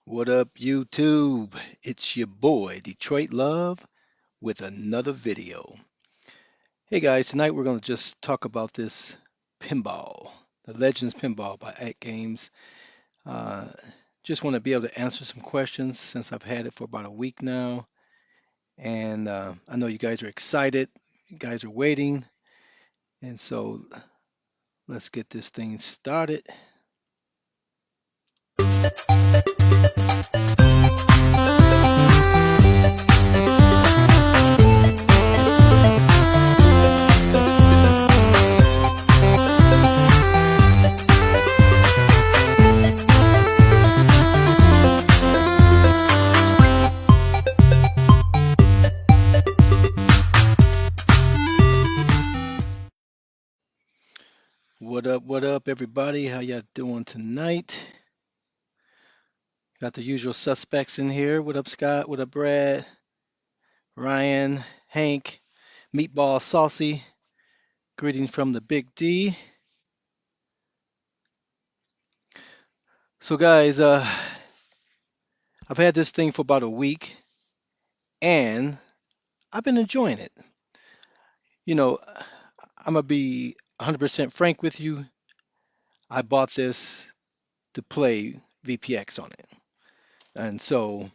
What up, YouTube? It's your boy, Detroit Love, with another video. Hey guys, tonight we're going to just talk about this pinball, the Legends Pinball by atGames. Uh, just want to be able to answer some questions since I've had it for about a week now. And I know you guys are excited, you guys are waiting. And so let's get this thing started. What up, everybody? How y'all doing tonight? Got the usual suspects in here. What up, Scott? What up, Brad? Ryan, Hank, Meatball Saucy. Greetings from the Big D. So, guys, I've had this thing for about a week and I've been enjoying it. You know, I'm going to be 100% frank with you. I bought this to play VPX on it. And so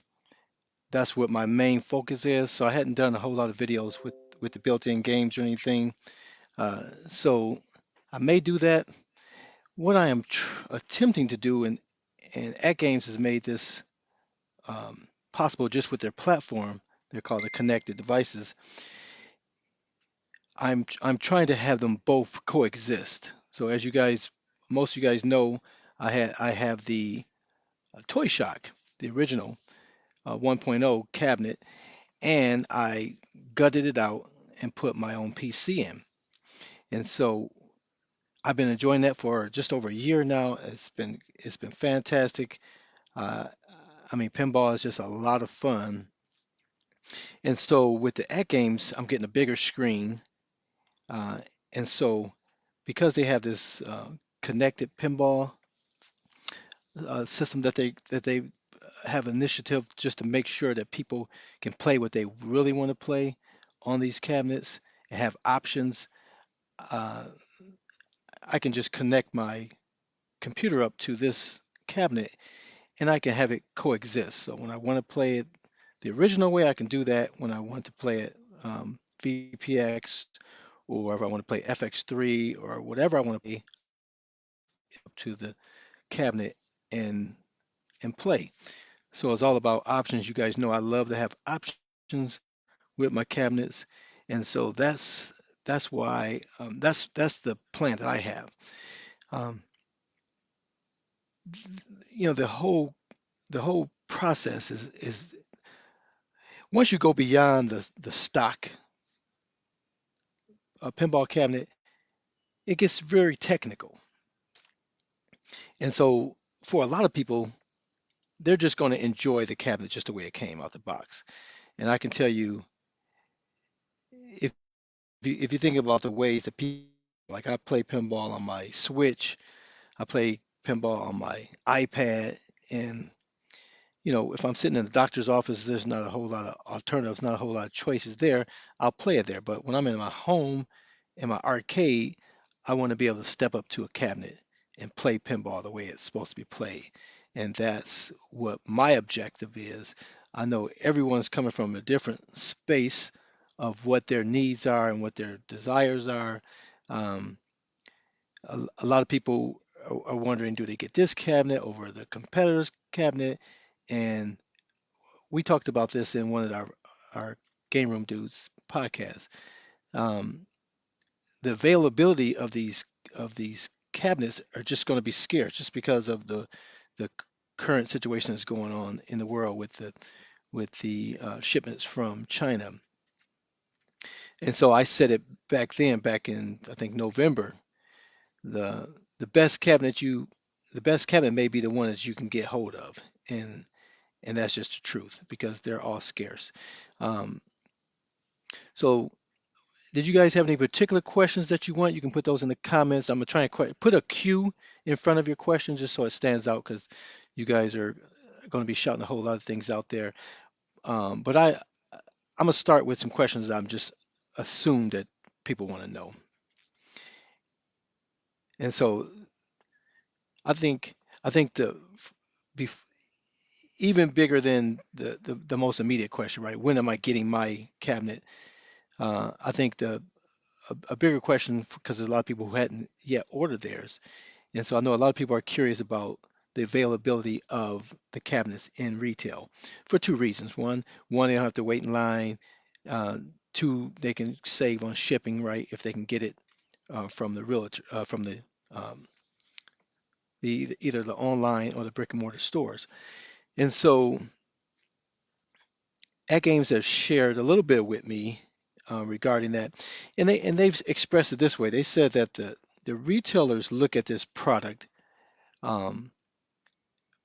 that's what my main focus is. So I hadn't done a whole lot of videos with the built-in games or anything. So I may do that. What I am attempting to do, and atGames has made this possible just with their platform. They're called the connected devices. I'm trying to have them both coexist. So as you guys, most of you guys know, I have the Toy Shock, the original 1.0 cabinet, and I gutted it out and put my own PC in. And so I've been enjoying that for just over a year now. It's been fantastic. Uh, I mean, pinball is just a lot of fun. And so with the atGames, I'm getting a bigger screen. Uh, and so because they have this connected pinball system that they have initiative just to make sure that people can play what they really want to play on these cabinets and have options, uh, I can just connect my computer up to this cabinet and I can have it coexist. So when I want to play it the original way, I can do that. When I want to play it VPX, or if I want to play FX3 or whatever I want to play, up to the cabinet and play. So it's all about options. You guys know I love to have options with my cabinets, and so that's why that's the plan that I have. Um, the whole process is once you go beyond the stock pinball cabinet, it gets very technical. And so for a lot of people, they're just going to enjoy the cabinet just the way it came out the box. And I can tell you, if if you think about the ways that people, like I play pinball on my Switch, I play pinball on my iPad, and if I'm sitting in the doctor's office, there's not a whole lot of alternatives, not a whole lot of choices there. I'll play it there. But when I'm in my home, in my arcade, I want to be able to step up to a cabinet and play pinball the way it's supposed to be played. And that's what my objective is. I know everyone's coming from a different space of what their needs are and what their desires are. Um, a lot of people are wondering, do they get this cabinet over the competitor's cabinet? And we talked about this in one of our Game Room Dudes podcast. Um, the availability of these cabinets are just going to be scarce just because of the current situation that's going on in the world with the shipments from China. And so I said it back then, back in I think November, the the best cabinet you the best cabinet may be the one that you can get hold of, and that's just the truth because they're all scarce. Um, so did you guys have any particular questions that you want? You can put those in the comments. I'm gonna try and put a Q in front of your questions just so it stands out because you guys are going to be shouting a whole lot of things out there. But I'm gonna start with some questions that I'm just assume that people want to know. And so I think I think bef- even bigger than the most immediate question, right? When am I getting my cabinet? I think a bigger question, because there's a lot of people who hadn't yet ordered theirs, and so I know a lot of people are curious about the availability of the cabinets in retail for two reasons. One, they don't have to wait in line. Uh, Two, they can save on shipping, right? If they can get it from the realtor, from um, the either the online or the brick and mortar stores. And so atGames have shared a little bit with me regarding that, and they've expressed it this way. They said that the retailers look at this product um,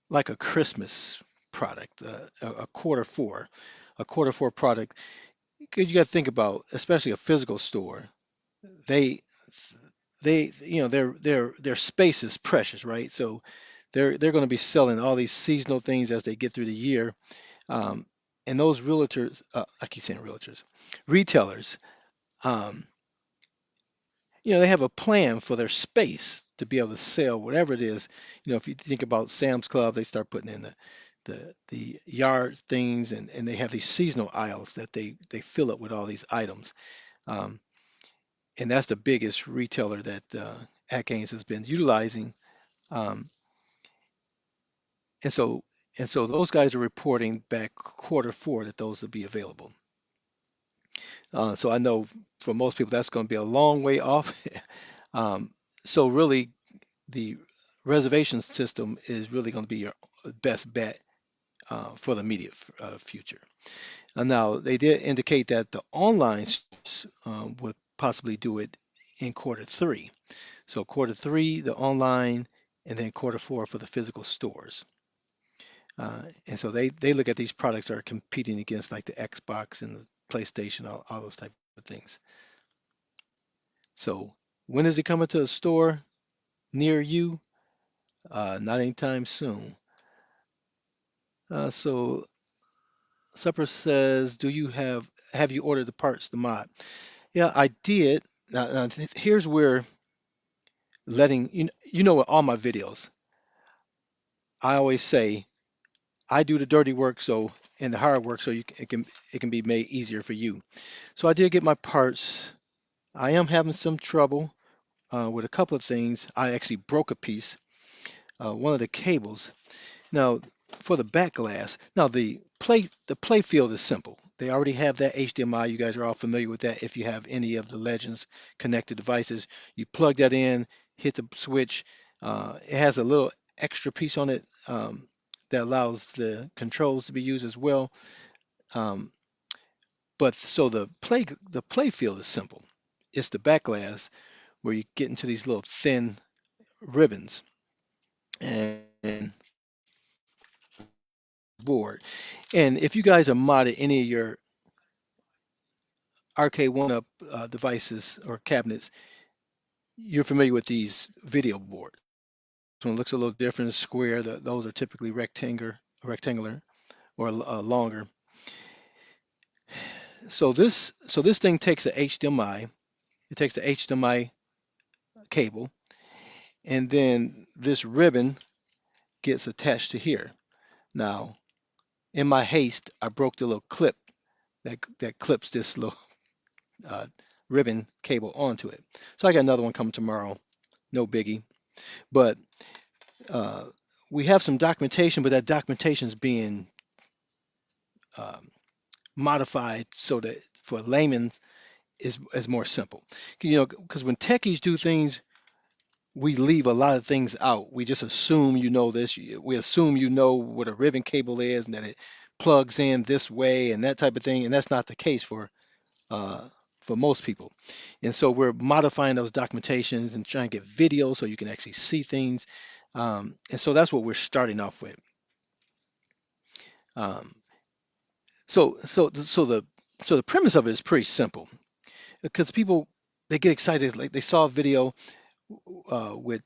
like a Christmas product, a quarter four product. Because you got to think about, especially a physical store, they their space is precious, right? So they're going to be selling all these seasonal things as they get through the year. Um, and those realtors, I keep saying realtors, retailers, um, they have a plan for their space to be able to sell whatever it is. If you think about Sam's Club, they start putting in the yard things, and they have these seasonal aisles that they fill up with all these items. Um, and that's the biggest retailer that Atkins has been utilizing. Um, and so those guys are reporting back quarter four that those will be available. So I know for most people that's going to be a long way off. um, so really, the reservation system is really going to be your best bet for the immediate future. And now they did indicate that the online stores would possibly do it in quarter three. So quarter three, the online, and then quarter four for the physical stores. And so they look at these products that are competing against like the Xbox and the PlayStation, all those type of things. So when is it coming to a store near you? Not anytime soon. So Supper says, "Do you have you ordered the parts, the mod?" Yeah, I did. Now, here's where letting with all my videos, I always say I do the dirty work so and the hard work so it can be made easier for you. So I did get my parts. I am having some trouble with a couple of things. I actually broke a piece, one of the cables. Now, for the back glass, now the play field is simple. They already have that HDMI. You guys are all familiar with that. If you have any of the Legends connected devices, you plug that in, hit the switch. It has a little extra piece on it that allows the controls to be used as well. Um, but so the play field is simple. It's the back glass where you get into these little thin ribbons and board. And if you guys are modded any of your arcade one-up devices or cabinets, you're familiar with these video boards. This one looks a little different, it's square. Those are typically rectangular or longer. So this thing takes a HDMI. It takes the HDMI cable, and then this ribbon gets attached to here. Now, in my haste, I broke the little clip that clips this little uh, ribbon cable onto it. So I got another one coming tomorrow. No biggie. But uh, we have some documentation, but that documentation is being um, modified so that for laymen is more simple. Because when techies do things, we leave a lot of things out. We just assume you know this. We assume you know what a ribbon cable is and that it plugs in this way and that type of thing. And that's not the case uh, for most people. And so we're modifying those documentations and trying to get videos so you can actually see things. And so that's what we're starting off with. Um, so the premise of it is pretty simple because people they get excited like they saw a video with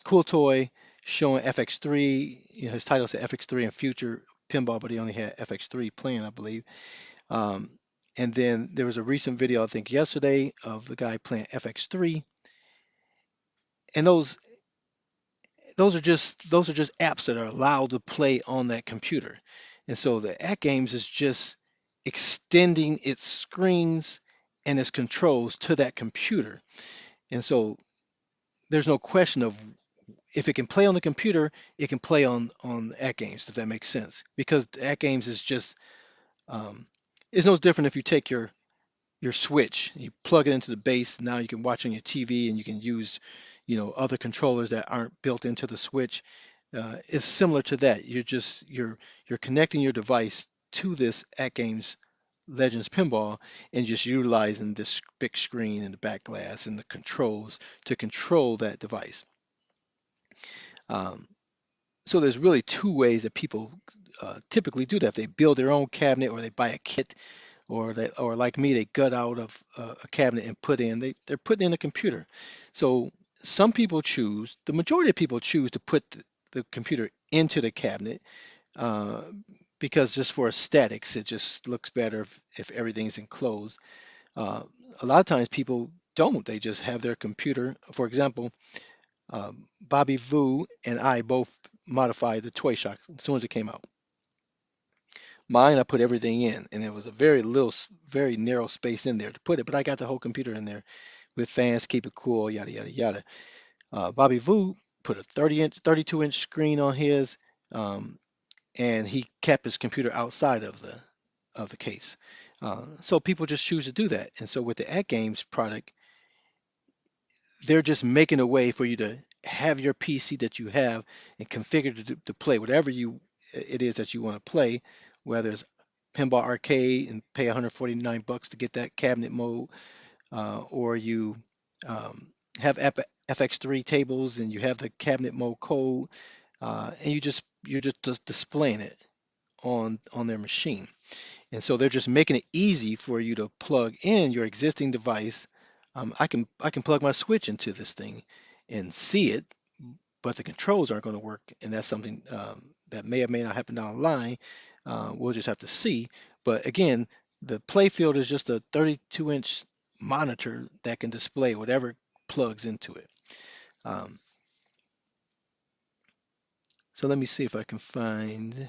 Cool Toy showing FX3. You know, his title said FX3 and Future Pinball, but he only had FX3 playing, I believe. Um, and then there was a recent video, I think yesterday, of the guy playing FX3, and those are just apps that are allowed to play on that computer. And so the atGames is just extending its screens and its controls to that computer. And so there's no question of if it can play on the computer, it can play on atGames, if that makes sense. Because the atGames is just um, it's no different if you take your switch, you plug it into the base. Now you can watch on your TV, and you can use, other controllers that aren't built into the switch. It's similar to that. You're connecting your device to this atGames Legends Pinball, and just utilizing this big screen and the back glass and the controls to control that device. Um, so there's really two ways that people typically do that. They build their own cabinet, or they buy a kit, or like me, they gut out of a cabinet and they're putting in a computer. So some people choose, the majority of people choose to put the computer into the cabinet, uh, because just for aesthetics, it just looks better if everything's enclosed. Uh, a lot of times people don't. They just have their computer. For example, Bobby Vu and I both modified the Toy Shock as soon as it came out. Mine, I put everything in, and there was a very little, very narrow space in there to put it, but I got the whole computer in there with fans, keep it cool, yada yada yada. Bobby Vu put a 32-inch screen on his, um, and he kept his computer outside of the case. So people just choose to do that, and so with the atGames product, they're just making a way for you to have your PC that you have and configure to play whatever it is that you want to play, whether it's Pinball Arcade and pay 149 bucks to get that cabinet mode, or you have FX3 tables and you have the cabinet mode code, and you're just displaying it on their machine. And so they're just making it easy for you to plug in your existing device. I can plug my switch into this thing and see it, but the controls aren't going to work, and that's something that may or may not happen down the line. We'll just have to see. But again, the playfield is just a 32-inch monitor that can display whatever plugs into it. Um, so let me see if I can find.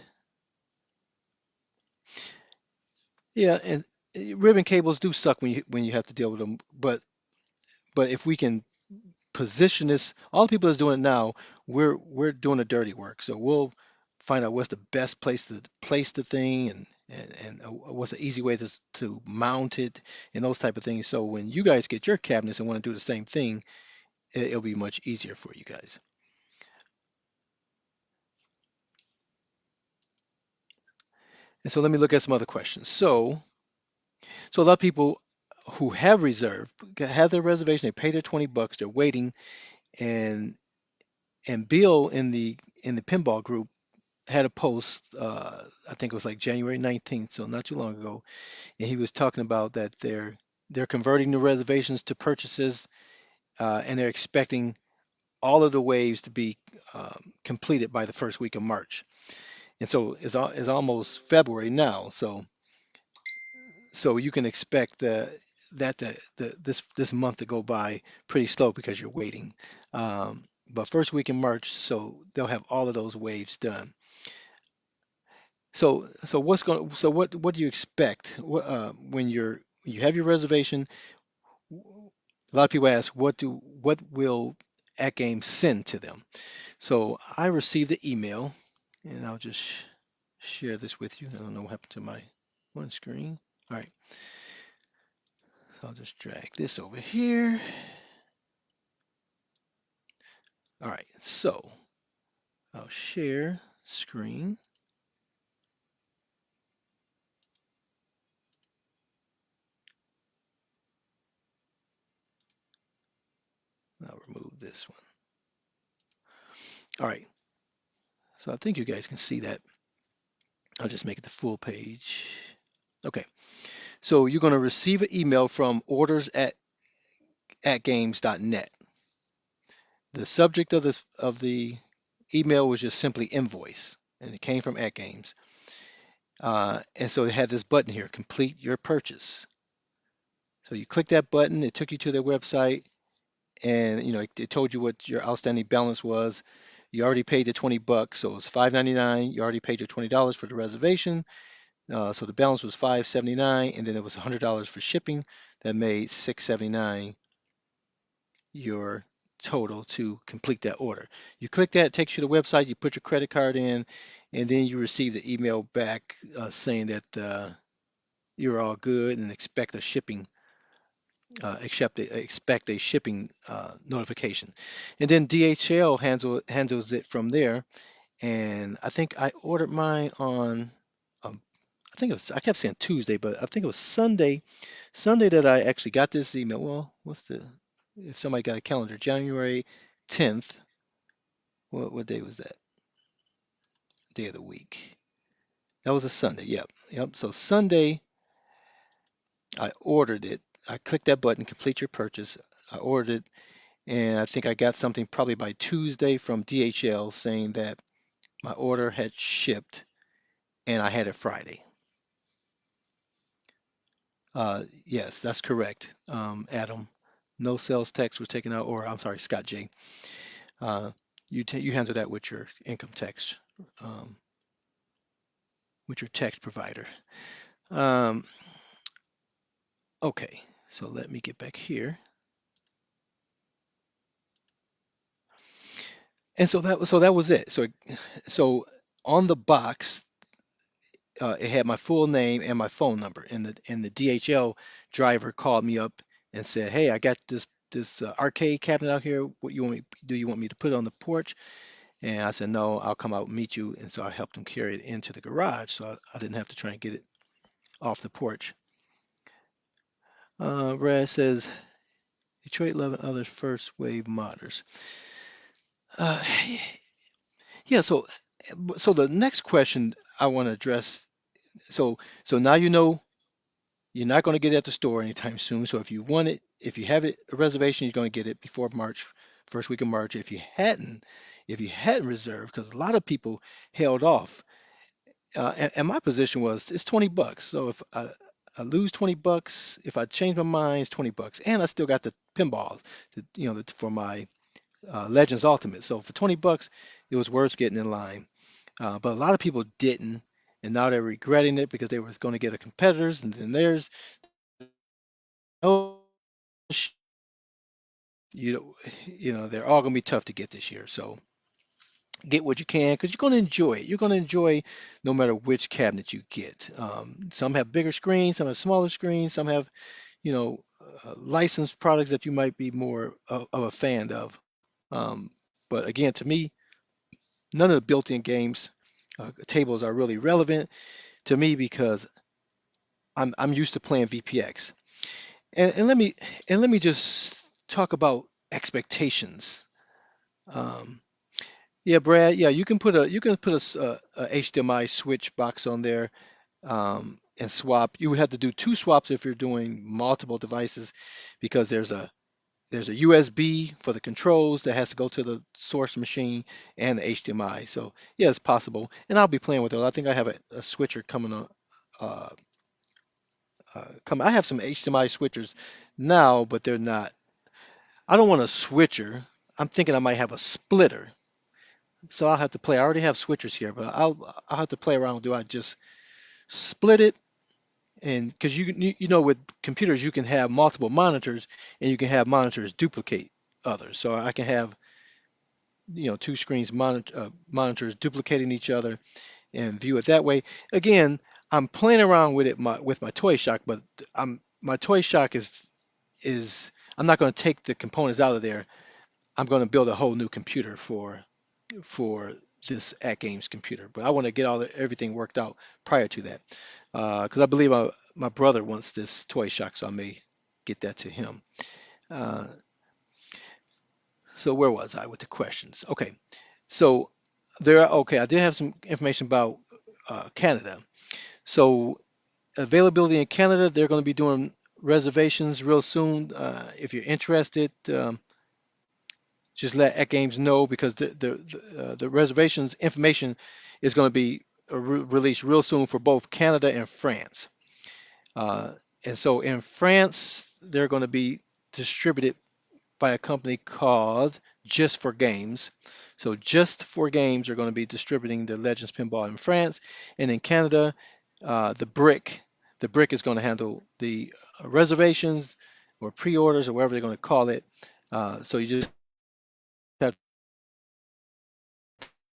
Yeah, and ribbon cables do suck when you have to deal with them. But if we can position this, all the people that's doing it now, we're doing the dirty work. So we'll find out what's the best place to place the thing, and what's an easy way to mount it, and those type of things. So when you guys get your cabinets and want to do the same thing, it'll be much easier for you guys. And so let me look at some other questions. So a lot of people who have reserved have their reservation, they pay their 20 bucks, they're waiting, and Bill in the pinball group had a post, I think it was like January 19th, so not too long ago, and he was talking about that they're converting the reservations to purchases, and they're expecting all of the waves to be completed by the first week of March. And so it's almost February now, so you can expect this month to go by pretty slow because you're waiting. But first week in March, so they'll have all of those waves done. So what do you expect when you have your reservation? A lot of people ask, what will atGames send to them? So I received the email, and I'll just share this with you. I don't know what happened to my one screen. All right, so I'll just drag this over here. All right, so I'll share screen. I'll remove this one. All right, so I think you guys can see that. I'll just make it the full page. Okay, so you're going to receive an email from orders at games.net. The subject of the email was just simply invoice, and it came from atGames. And so it had this button here, complete your purchase. So you click that button, it took you to their website, and it told you what your outstanding balance was. You already paid the $20, so it was $5.99. You already paid your $20 for the reservation, so the balance was $5.79, and then it was $100 for shipping. That made $6.79 your total to complete that order. You click that, it takes you to the website, you put your credit card in, and then you receive the email back saying that you're all good and expect a shipping notification. And then DHL handles it from there. And I think I ordered mine on, I think it was, I kept saying Tuesday, but I think it was Sunday that I actually got this email. Well, if somebody got a calendar, January 10th, what day was that? Day of the week. That was a Sunday. Yep. Yep. So Sunday, I ordered it. I clicked that button, complete your purchase. I ordered it, and I think I got something probably by Tuesday from DHL saying that my order had shipped and I had it Friday. Yes, that's correct, Adam. No sales tax was taken out, or I'm sorry, Scott J. Uh, you handle that with your income tax, um, with your tax provider. Um, okay, so let me get back here. And so that was it. So on the box, it had my full name and my phone number. And the DHL driver called me up and said, "Hey, I got this arcade cabinet out here. Do you want me to put it on the porch?" And I said, "No, I'll come out and meet you." And so I helped him carry it into the garage, so I didn't have to try and get it off the porch. Brad says, Detroit 11 others first wave modders. Uh, yeah, so the next question I want to address. So now you know you're not going to get it at the store anytime soon. So if you want it, if you have it a reservation, you're going to get it before March, first week of March. If you hadn't reserved, because a lot of people held off, and my position was it's $20. So if I lose $20, if I change my mind, it's $20, and I still got the pinball, for my Legends Ultimate. So for $20, it was worth getting in line. But a lot of people didn't, and now they're regretting it because they were going to get a competitors, and then there's no, you know, they're all going to be tough to get this year. So get what you can because you're going to enjoy it. You're going to enjoy no matter which cabinet you get. Some have bigger screens, some have smaller screens, some have, licensed products that you might be more of a fan of. Um, but again, to me, none of the built-in games tables are really relevant to me because I'm used to playing VPX. And let me just talk about expectations. Um, yeah, Brad. Yeah, you can put a HDMI switch box on there and swap. You would have to do two swaps if you're doing multiple devices because there's a USB for the controls that has to go to the source machine and the HDMI. So yeah, it's possible. And I'll be playing with those. I think I have a switcher coming on. Uh, I have some HDMI switchers now, but they're not. I don't want a switcher. I'm thinking I might have a splitter. So I'll have to play. I already have switchers here, but I'll have to play around. Do I just split it? And because with computers you can have multiple monitors and you can have monitors duplicate others. So I can have two screens monitors duplicating each other and view it that way. Again, I'm playing around with it with my toy shock, but my toy shock is I'm not going to take the components out of there. I'm going to build a whole new computer for this atGames computer, but I want to get everything worked out prior to that because I believe my brother wants this toy shock, so I may get that to him. Uh, so where was I with the questions? Okay, so okay, I did have some information about Canada. So availability in Canada, they're going to be doing reservations real soon. If you're interested, just let atGames know because the reservations information is going to be released real soon for both Canada and France. Uh, and so in France, they're going to be distributed by a company called Just for Games. So Just for Games are going to be distributing the Legends Pinball in France, and in Canada, the Brick is going to handle the reservations or pre-orders or whatever they're going to call it. So you just have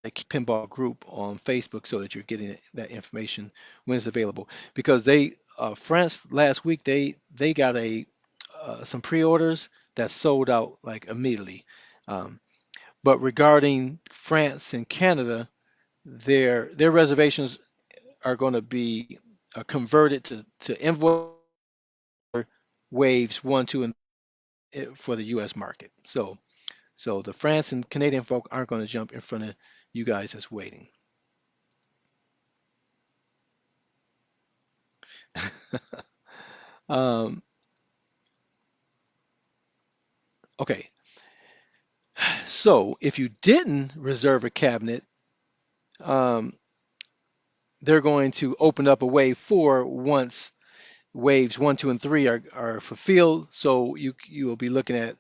a pinball group on Facebook so that you're getting that information when it's available. Because France last week they got a some pre-orders that sold out like immediately. Um, but regarding France and Canada, their reservations are going to be converted to invoice waves one, two, and for the U.S. market. So the France and Canadian folk aren't going to jump in front of you guys that's waiting. Um, okay, so if you didn't reserve a cabinet, um, they're going to open up a wave four once waves one, two, and three are fulfilled. So you will be looking at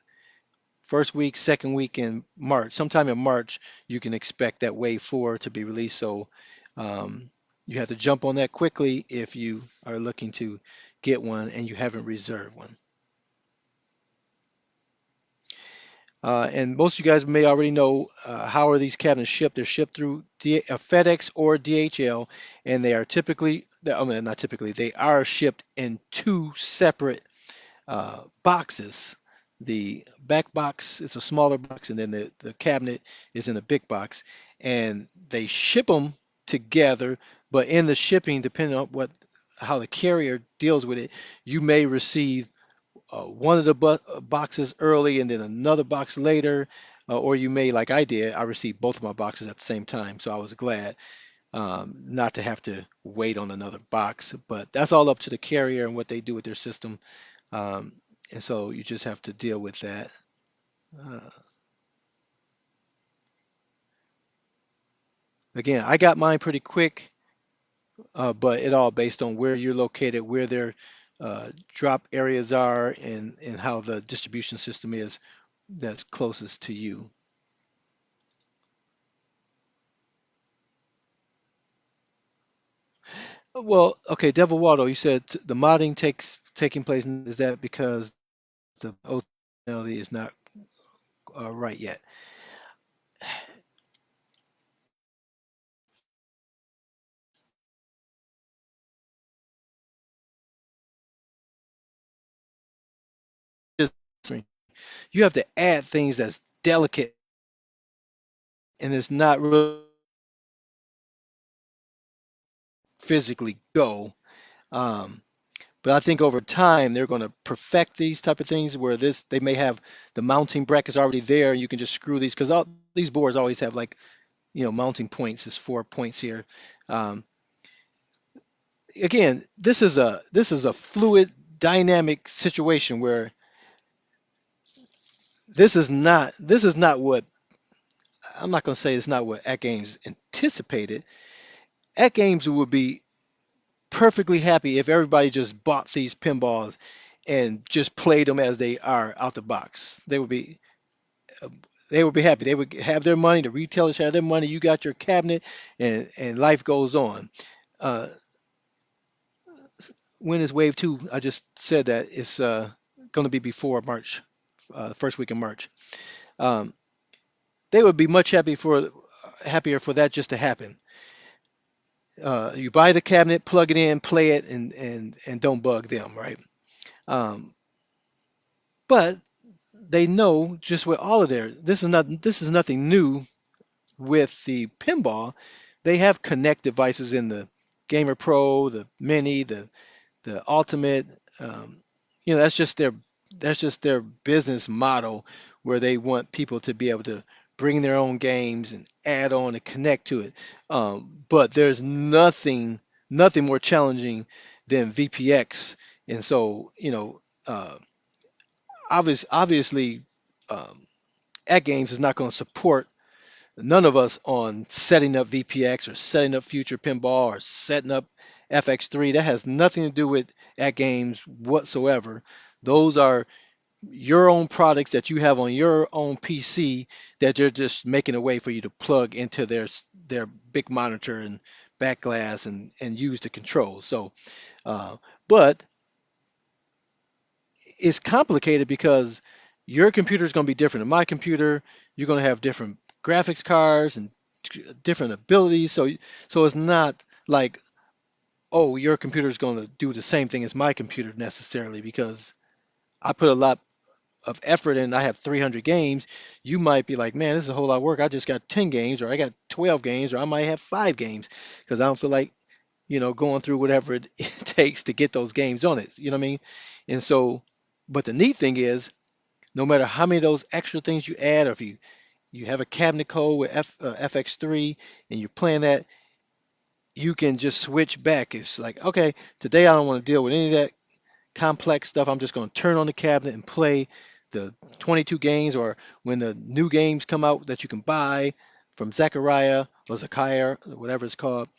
first week, second week in March. Sometime in March, you can expect that wave four to be released. So um, you have to jump on that quickly if you are looking to get one and you haven't reserved one. And most of you guys may already know how are these cabinets shipped. They're shipped through FedEx or DHL, and they are typically, I mean, not typically, they are shipped in two separate boxes. The back box is a smaller box, and then the cabinet is in a big box, and they ship them together. But in the shipping, depending on how the carrier deals with it, you may receive one of the boxes early and then another box later, or you may, like I did, I received both of my boxes at the same time, so I was glad not to have to wait on another box. But that's all up to the carrier and what they do with their system. Um, and so you just have to deal with that. Uh, Again, I got mine pretty quick, but it all based on where you're located, where their drop areas are, and how the distribution system is that's closest to you. Well, okay, Devil Waldo, you said the modding taking place. Is that because the functionality is not right yet? Just you have to add things that's delicate and it's not really physically go. Um, but I think over time they're going to perfect these type of things where this they may have the mounting brackets already there. You can just screw these because all these boards always have like mounting points. Is 4 points here. Um, Again, this is a fluid, dynamic situation where this is not what I'm not going to say it's not what atGames anticipated. atGames would be perfectly happy if everybody just bought these pinballs and just played them as they are out the box. Uh, they would be happy. They would have their money. The retailers have their money. You got your cabinet, and life goes on. Uh, when is wave two? I just said that it's going to be before March, the first week in March. Um, they would be much happier for that just to happen. You buy the cabinet, plug it in, play it, and don't bug them, right? Um, but they know just with all of this is nothing new with the pinball. They have Connect devices in the Gamer Pro, the Mini, the Ultimate. Um, that's just their business model where they want people to be able to bring their own games and add on and connect to it. But there's nothing more challenging than VPX, and so obviously. Um, atGames is not going to support none of us on setting up VPX or setting up Future Pinball or setting up FX3. That has nothing to do with atGames whatsoever. Those are your own products that you have on your own PC that they're just making a way for you to plug into their big monitor and back glass and use to control. So, uh, but it's complicated because your computer is going to be different than my computer. You're going to have different graphics cards and different abilities. So it's not like, oh, your computer is going to do the same thing as my computer necessarily because I put a lot of effort in. I have 300 games. You might be like, man, this is a whole lot of work. I just got 10 games, or I got 12 games, or I might have 5 games because I don't feel like, going through whatever it takes to get those games on it. You know what I mean? And so, but the neat thing is, no matter how many of those extra things you add, or if you have a cabinet code with FX3 and you're playing that, you can just switch back. It's like, okay, today I don't want to deal with any of that complex stuff. I'm just going to turn on the cabinet and play the 22 games, or when the new games come out that you can buy from Zachariah or Zakaya, whatever it's called.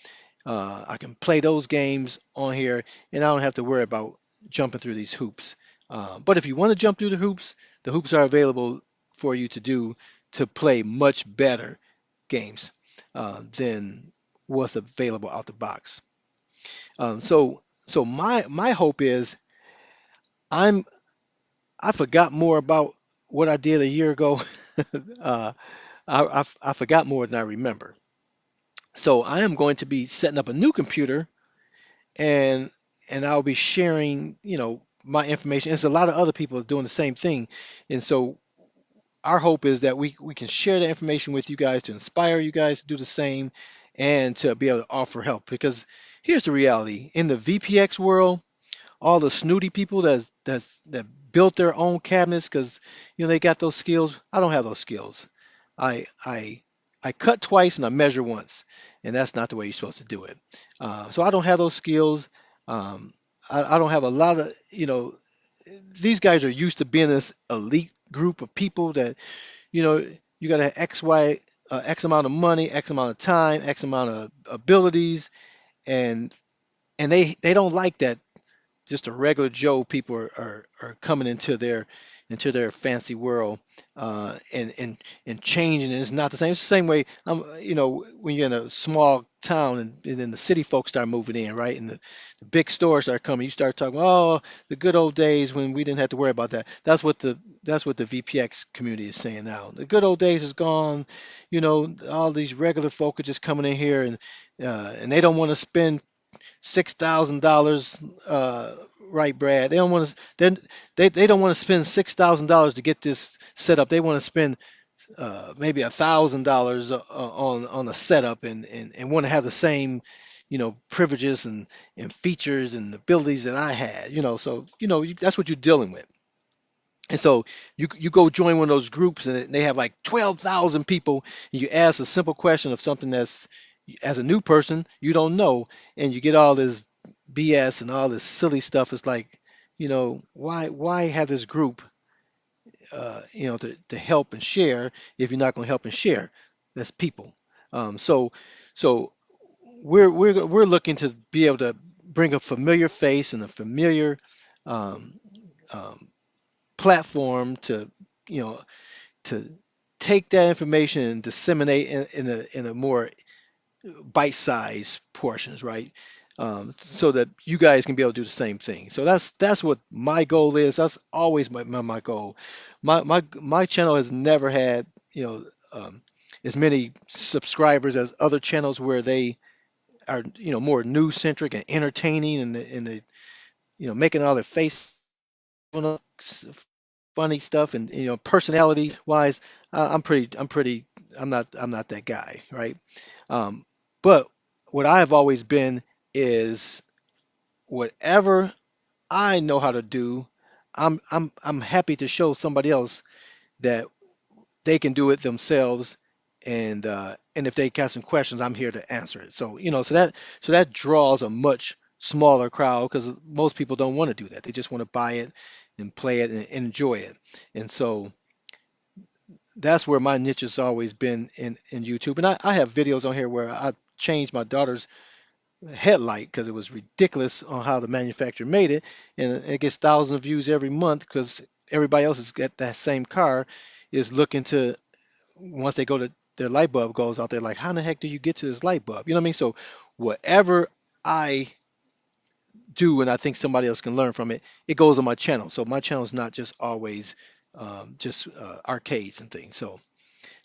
I can play those games on here, and I don't have to worry about jumping through these hoops. But if you want to jump through the hoops are available for you to do to play much better games than what's available out the box. So my hope is I'm I forgot more about what I did a year ago. uh, I forgot more than I remember. So I am going to be setting up a new computer, and I'll be sharing, my information. There's a lot of other people doing the same thing, and so our hope is that we can share the information with you guys to inspire you guys to do the same and to be able to offer help. Because here's the reality: in the VPX world, all the snooty people that built their own cabinets because they got those skills. I don't have those skills. I I I cut twice and I measure once, and that's not the way you're supposed to do it. So I don't have those skills. Um, I don't have a lot of these guys are used to being this elite group of people that you got to X amount of money, X amount of time, X amount of abilities, and they don't like that just a regular Joe people are coming into their fancy world and changing. And it's not the same. It's the same way when you're in a small town and then the city folks start moving in, right? And the big stores start coming. You start talking, oh, the good old days when we didn't have to worry about that. That's what the VPX community is saying now. The good old days is gone. All these regular folk are just coming in here and they don't want to spend $6,000, right, Brad? They don't want to. They don't want to spend $6,000 to get this set up. They want to spend maybe $1,000 on a setup and want to have the same, privileges and features and abilities that I had. So that's what you're dealing with. And so you go join one of those groups and they have like 12,000 people, and you ask a simple question of something that's, as a new person, you don't know, and you get all this BS and all this silly stuff. It's like, why have this group, to help and share if you're not going to help and share? That's people. So we're looking to be able to bring a familiar face and a familiar um, um, platform you know to take that information and disseminate in a more bite-sized portions, right? So that you guys can be able to do the same thing. So that's what my goal is. That's always my goal. My channel has never had as many subscribers as other channels where they are more news centric and entertaining and making all their face funny stuff and personality wise. I'm not that guy, right? um, but what I have always been is whatever I know how to do, I'm happy to show somebody else that they can do it themselves, and if they got some questions, I'm here to answer it. So that draws a much smaller crowd because most people don't want to do that. They just want to buy it and play it and enjoy it. And so that's where my niche has always been in YouTube. And I have videos on here where I changed my daughter's headlight because it was ridiculous on how the manufacturer made it, and it gets thousands of views every month because everybody else has got that same car is looking to once they go to their light bulb goes out there like how in the heck do you get to this light bulb? You know what I mean? So whatever I do and I think somebody else can learn from it, it goes on my channel. So my channel is not just always just arcades and things. So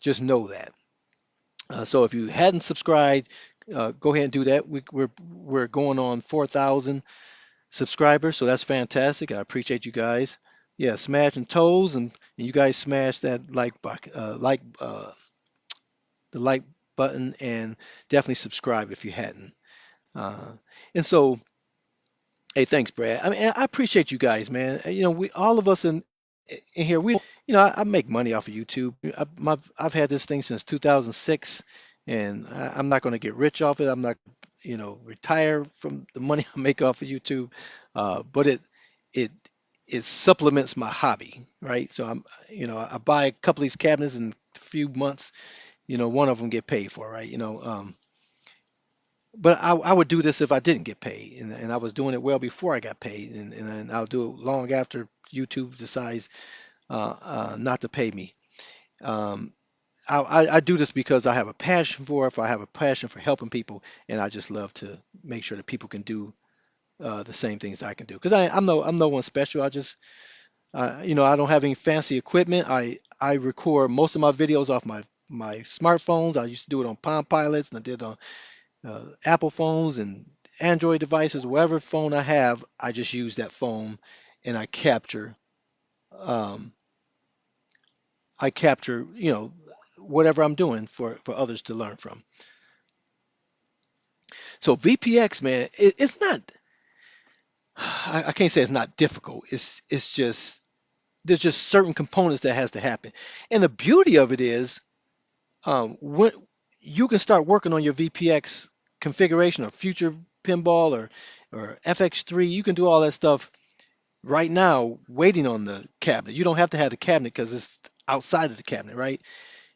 just know that. So if you hadn't subscribed, go ahead and do that. We're going on 4,000 subscribers, so that's fantastic. I appreciate you guys. Yeah, smashing toes, and you guys smash that the like button, and definitely subscribe if you hadn't. Uh, and so, hey, thanks, Brad. I mean, I appreciate you guys, man. You know, we all of us in here, I make money off of YouTube. I've had this thing since 2006, and I'm not going to get rich off it. I'm not, retire from the money I make off of YouTube, but it it supplements my hobby, right? So I buy a couple of these cabinets in a few months. One of them get paid for, right? But I would do this if I didn't get paid, and I was doing it well before I got paid, and I'll do it long after YouTube decides not to pay me. Um, I do this because I have a passion for it, for I have a passion for helping people, and I just love to make sure that people can do the same things I can do. Because I'm no one special. I don't have any fancy equipment. I record most of my videos off my smartphones. I used to do it on Palm Pilots, and I did on Apple phones and Android devices. Whatever phone I have, I just use that phone, and um, I capture, whatever I'm doing for others to learn from. So VPX, man, it's not. I can't say it's not difficult. It's just there's just certain components that has to happen, and the beauty of it is when you can start working on your VPX configuration or future pinball or FX3, you can do all that stuff right now, waiting on the cabinet. You don't have to have the cabinet because it's outside of the cabinet, right?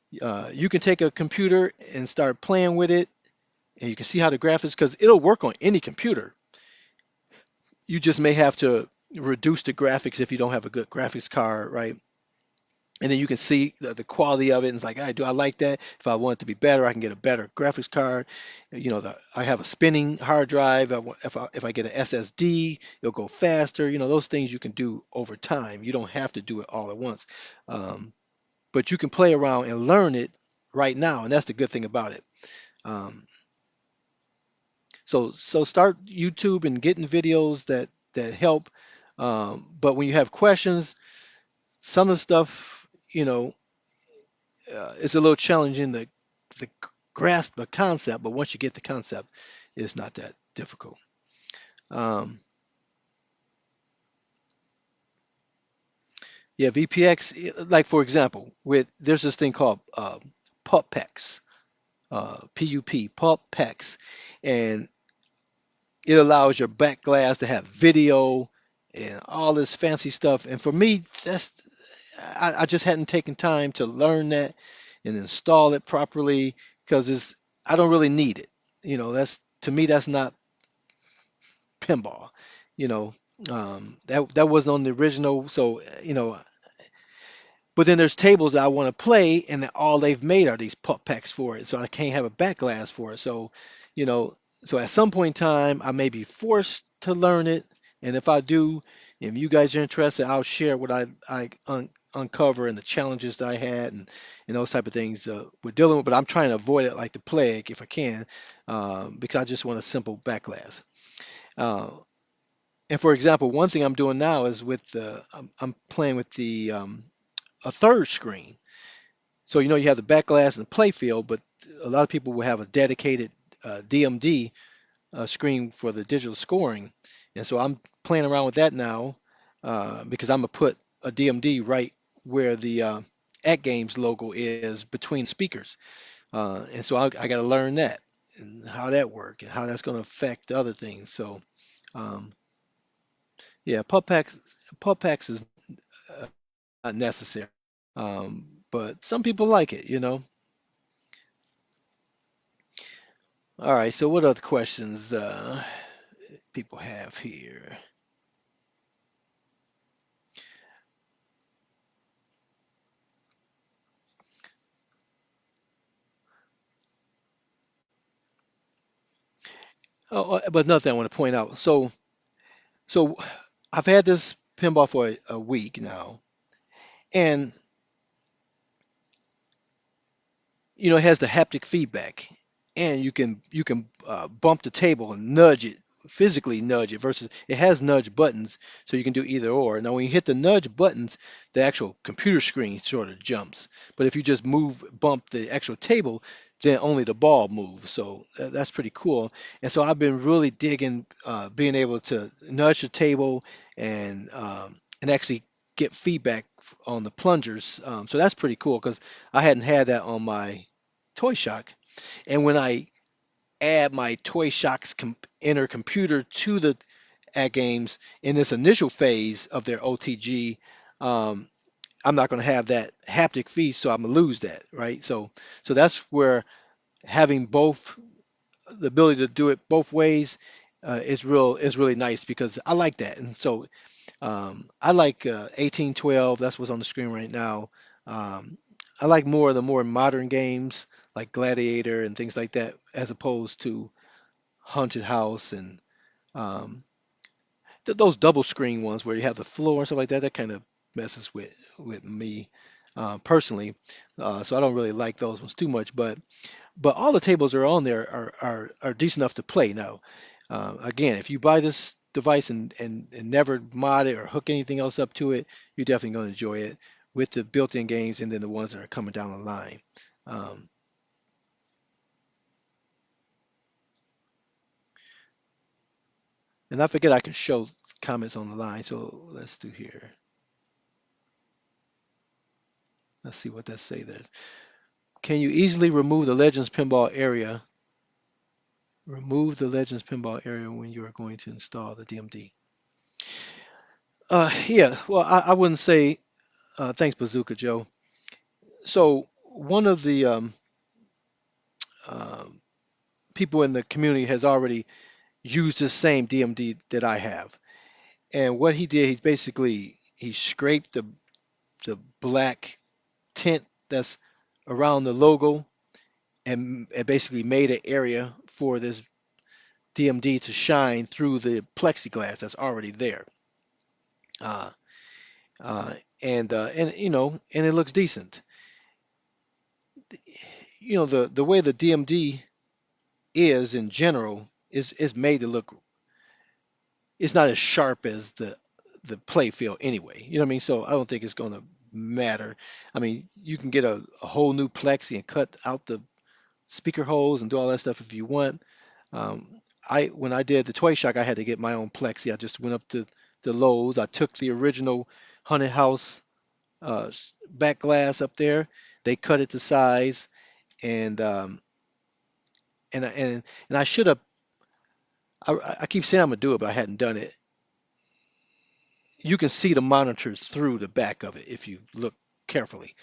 You can take a computer and start playing with it, and you can see how the graphics, because it'll work on any computer. You just may have to reduce the graphics if you don't have a good graphics card, right? And then you can see the quality of it, and it's like, all right, do I like that? If I want it to be better, I can get a better graphics card. I have a spinning hard drive. If I get an SSD, it'll go faster. Those things you can do over time. You don't have to do it all at once. Um, but you can play around and learn it right now, and that's the good thing about it. Um, so start YouTube and getting videos that help. But when you have questions, some of the stuff, it's a little challenging to grasp the concept. But once you get the concept, it's not that difficult. Um, yeah, VPX, like for example, with there's this thing called PUPEX, PUP, PUPEX, and it allows your back glass to have video and all this fancy stuff. And for me, I just hadn't taken time to learn that and install it properly because I don't really need it. That's to me that's not pinball. You know, that wasn't on the original. So but then there's tables that I want to play, and that all they've made are these pup packs for it. So I can't have a back glass for it. So, you know, so at some point in time, I may be forced to learn it. And if I do, if you guys are interested, I'll share what I uncover and the challenges that I had and those type of things we're dealing with. But I'm trying to avoid it like the plague if I can, because I just want a simple back glass. Uh, and for example, one thing I'm doing now is I'm playing with a third screen. So you have the back glass and the play field, but a lot of people will have a dedicated DMD screen for the digital scoring, and so I'm playing around with that now because I'm gonna put a DMD right where the atGames logo is between speakers, and so I got to learn that and how that works and how that's going to affect other things. So um, yeah, PubPax is not necessary. but some people like it, All right, so what other questions people have here? But another thing I want to point out. So I've had this pinball for a week now, and it has the haptic feedback, and you can bump the table and nudge it, physically nudge it. Versus it has nudge buttons, so you can do either or. Now, when you hit the nudge buttons, the actual computer screen sort of jumps. But if you just bump the actual table, then only the ball moves. So that's pretty cool. And so I've been really digging being able to nudge the table and actually get feedback on the plungers. So that's pretty cool because I hadn't had that on my Toy Shock. And when I add my Toy Shock's inner computer to the atGames in this initial phase of their OTG, um, I'm not going to have that haptic feed, so I'm gonna lose that, right? So that's where having both the ability to do it both ways is really nice because I like that. And so I like 1812. That's what's on the screen right now. I like more of the more modern games like Gladiator and things like that, as opposed to Haunted House and um, those double screen ones where you have the floor and stuff like that. That kind of messes with me personally. So I don't really like those ones too much. But all the tables that are on there are decent enough to play. Now, again, if you buy this device and never mod it or hook anything else up to it, you're definitely going to enjoy it with the built-in games and then the ones that are coming down the line. Um, and I forget I can show comments on the line, so let's do here. Let's see what that say there. Can you easily remove the Legends Pinball area? Remove the Legends Pinball area when you are going to install the DMD. Yeah, well, I wouldn't say thanks, Bazooka Joe. So one of the um, people in the community has already used the same DMD that I have, and what he did, he scraped the black tint that's around the logo and basically made an area for this DMD to shine through the plexiglass that's already there. Uh, uh, and and it looks decent. The way the DMD is in general is made to look, it's not as sharp as the play field anyway. You know what I mean? So I don't think it's going to matter. I mean, you can get a whole new plexi and cut out the speaker holes and do all that stuff if you want. I When I did the Toy Shock, I had to get my own plexi. I just went up to the Lowe's. I took the original Haunted House back glass up there. They cut it to size, and and I should have. I keep saying I'm gonna do it, but I hadn't done it. You can see the monitors through the back of it if you look carefully.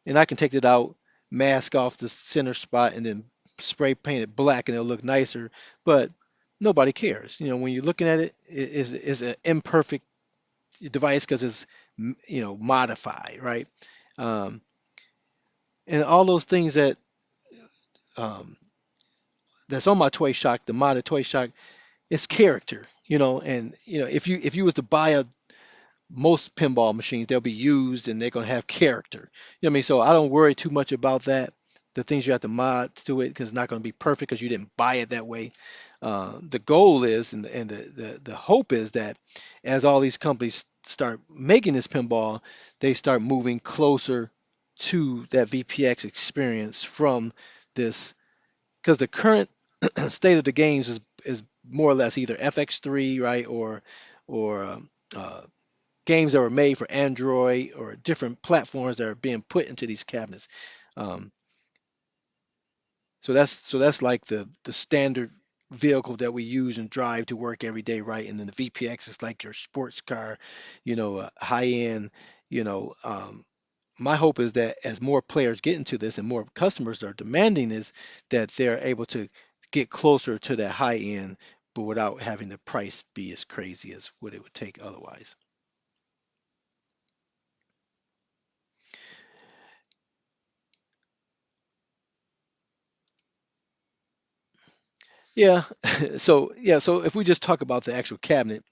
And I can take it out, mask off the center spot, and then spray paint it black, and it'll look nicer. But nobody cares. When you're looking at it, it is an imperfect device because it's modified, right? Um, and all those things um, that's on my Toy Shock, the modded Toy Shock, it's character. And if you was to buy most pinball machines, they'll be used and they're going to have character. You know what I mean? So I don't worry too much about that. The things you have to mod to it because it's not going to be perfect because you didn't buy it that way. The goal is and the hope is that as all these companies start making this pinball, they start moving closer to that VPX experience from this because the current state of the games is more or less either FX3, right, or uh, games that were made for Android or different platforms that are being put into these cabinets. Um, so that's like the standard vehicle that we use and drive to work every day, right? And then the VPX is like your sports car, high end, you know, um, my hope is that as more players get into this and more customers are demanding this, that they're able to get closer to that high end, but without having the price be as crazy as what it would take otherwise. Yeah. So if we just talk about the actual cabinet,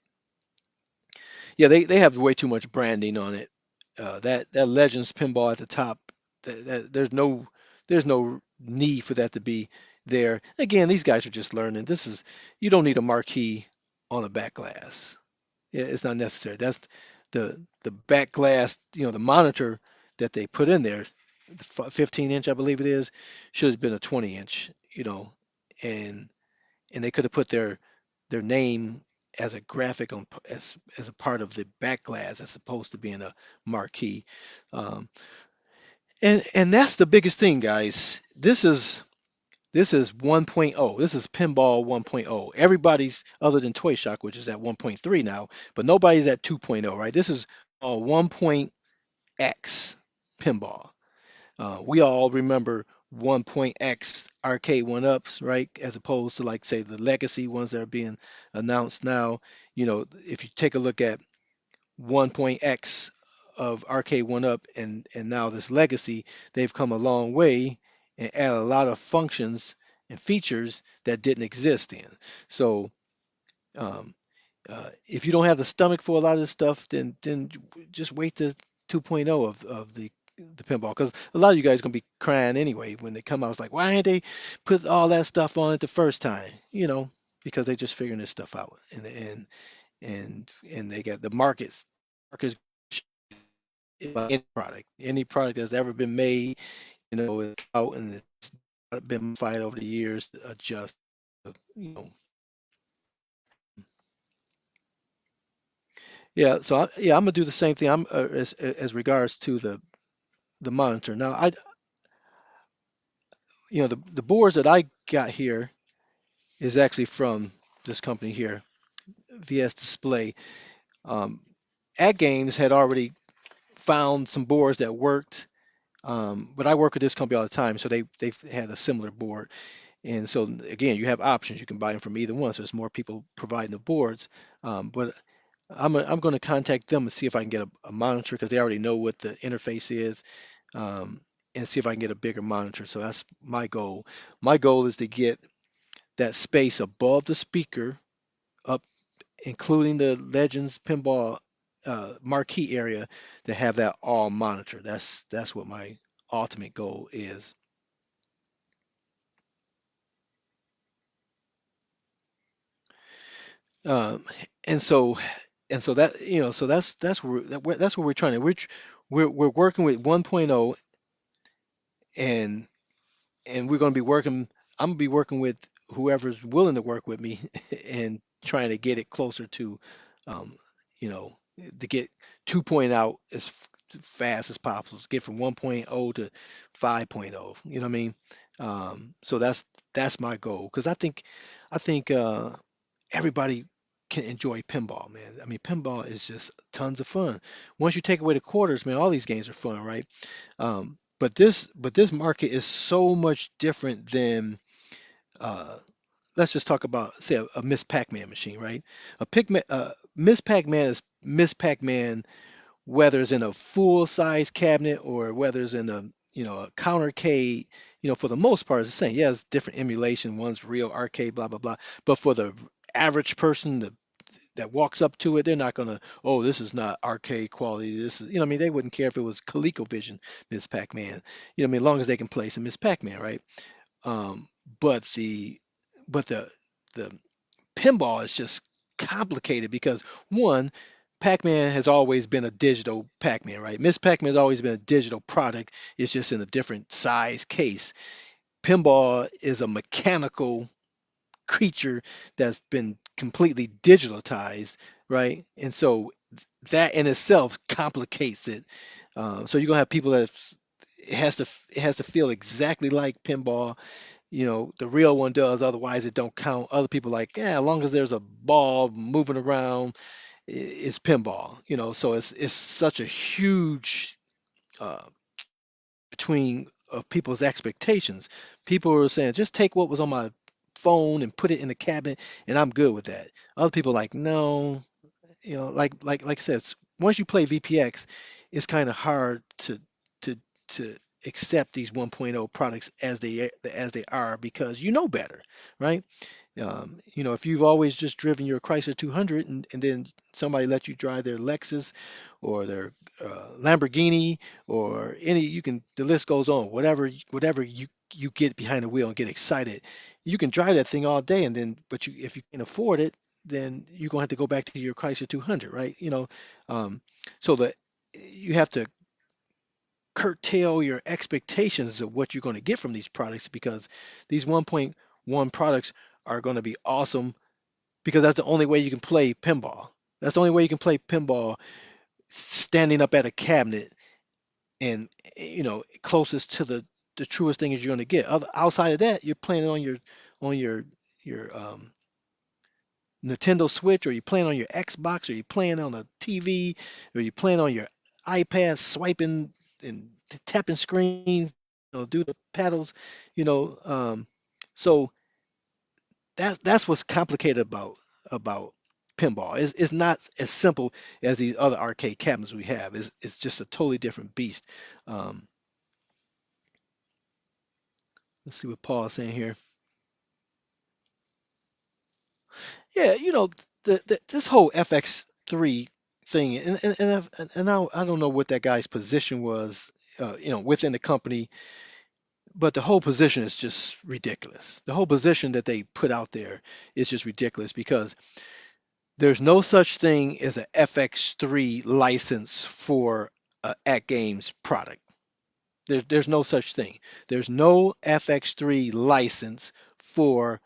yeah, they have way too much branding on it. That Legends Pinball at the top, there's no need for that to be there. Again, these guys are just learning. You don't need a marquee on a back glass. Yeah, it's not necessary. That's the back glass, the monitor that they put in there, the 15-inch, I believe it is, should have been a 20-inch, and and they could have put their name as a graphic as a part of the back glass as opposed to being a marquee. Um, and that's the biggest thing, guys. This is 1.0. This is Pinball 1.0. Everybody's other than Toy Shock, which is at 1.3 now, but nobody's at 2.0, right? This is 1.x Pinball. We all remember 1.x arcade one-ups, right? As opposed to like say the legacy ones that are being announced now. If you take a look at 1.x of arcade one-up and now this legacy, they've come a long way and added a lot of functions and features that didn't exist in. So um, if you don't have the stomach for a lot of this stuff, then just wait to 2.0 of the pinball, because a lot of you guys are gonna be crying anyway when they come out. It's like, why ain't they put all that stuff on it the first time? Because they just figuring this stuff out, and they got the markets like any product that's ever been made, it's out and it's been modified over the years to adjust. You know, yeah. So I'm gonna do the same thing. I'm as regards to the monitor. Now the boards that I got here is actually from this company here, VS Display. Um, atGames had already found some boards that worked, but I work with this company all the time, so they've had a similar board. And so again, you have options. You can buy them from either one. So there's more people providing the boards. But I'm going to contact them and see if I can get a monitor, because they already know what the interface is, and see if I can get a bigger monitor. So that's my goal. My goal is to get that space above the speaker up, including the Legends Pinball marquee area, to have that all monitor. That's what my ultimate goal is. Um, and so that so that's what we're trying to we're working with 1.0, and we're going to be working. I'm going to be working with whoever's willing to work with me and trying to get it closer to um, you know to get 2.0 out as fast as possible, to get from 1.0 to 5.0, you know what I mean? So that's my goal, because I think everybody can enjoy pinball, man. I mean, pinball is just tons of fun. Once you take away the quarters, man, all these games are fun, right? But this market is so much different than uh, let's just talk about, say, a Miss Pac-Man machine, right? Miss Pac-Man is Miss Pac-Man, whether it's in a full size cabinet or whether it's in a countercade. For the most part, it's the same. Yeah, it's different emulation. One's real arcade, blah blah blah. But for the average person that walks up to it, they're not gonna, oh, this is not arcade quality. This is, I mean, they wouldn't care if it was ColecoVision Miss Pac-Man. I mean, as long as they can play some Miss Pac-Man, right? Um, but the pinball is just complicated because, one, Pac-Man has always been a digital Pac-Man, right? Miss Pac-Man has always been a digital product. It's just in a different size case. Pinball is a mechanical creature that's been completely digitalized, right? And so that in itself complicates it. So you're gonna have people that it has to feel exactly like pinball. The real one does, otherwise it don't count. Other people like, yeah, as long as there's a ball moving around, it's pinball. So it's such a huge between people's expectations. People were saying, just take what was on my phone and put it in the cabinet, and I'm good with that. Other people like, no, like I said, once you play VPX, it's kind of hard to to accept these 1.0 products as they are because you know better, right? If you've always just driven your Chrysler 200 and then somebody let you drive their Lexus or their Lamborghini or the list goes on, whatever you get behind the wheel and get excited, you can drive that thing all day and then, but if you can afford it, then you're going to have to go back to your Chrysler 200, right? Um, so that you have to curtail your expectations of what you're going to get from these products because these 1.1 products are going to be awesome because that's the only way you can play pinball. That's the only way you can play pinball standing up at a cabinet and closest to the truest thing is you're going to get. Outside of that, you're playing on your Nintendo Switch, or you're playing on your Xbox, or you're playing on a TV, or you're playing on your iPad, swiping and tapping screens, do the pedals, you know. So that's what's complicated about pinball. It's not as simple as these other arcade cabinets we have. It's just a totally different beast. Um, let's see what Paul is saying here. Yeah, this whole FX3 thing, and I don't know what that guy's position was, within the company, but the whole position is just ridiculous. The whole position that they put out there is just ridiculous because there's no such thing as a FX3 license for a atGames product. There's no such thing. There's no FX3 license for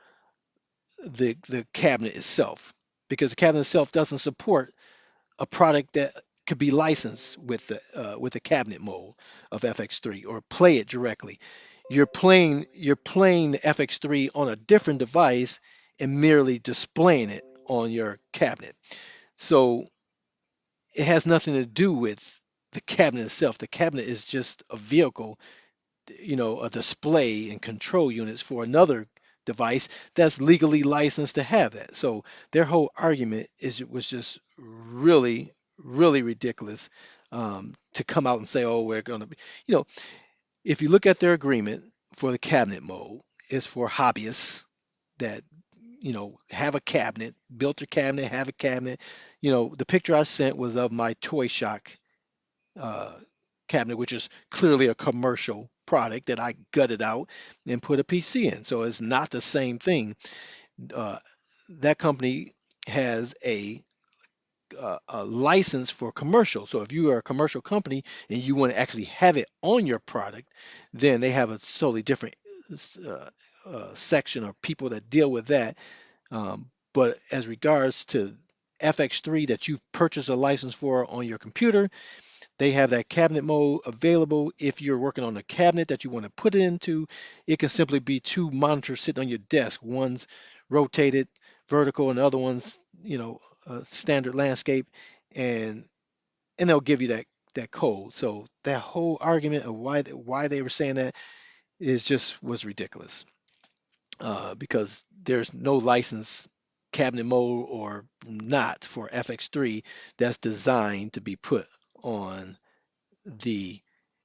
the cabinet itself because the cabinet itself doesn't support a product that could be licensed with the cabinet mode of FX3 or play it directly. You're playing the FX3 on a different device and merely displaying it on your cabinet. So it has nothing to do with the cabinet itself. The cabinet is just a vehicle, a display and control units for another device that's legally licensed to have that. So their whole argument was just really, really ridiculous, to come out and say, "Oh, we're going to be," you know, if you look at their agreement for the cabinet mode, it's for hobbyists that have a cabinet, built their cabinet, have a cabinet. The picture I sent was of my Toy Shock uh, cabinet, which is clearly a commercial product that I gutted out and put a PC in. So it's not the same thing. Uh, that company has a license for commercial. So if you are a commercial company and you want to actually have it on your product, then they have a totally different uh, section of people that deal with that. But as regards to FX3 that you've purchased a license for on your computer, they have that cabinet mode available. If you're working on a cabinet that you want to put it into, it can simply be two monitors sitting on your desk. One's rotated vertical and the other one's, standard landscape, and they'll give you that code. So that whole argument of why they were saying that was ridiculous, because there's no license cabinet mode or not for FX3 that's designed to be put on the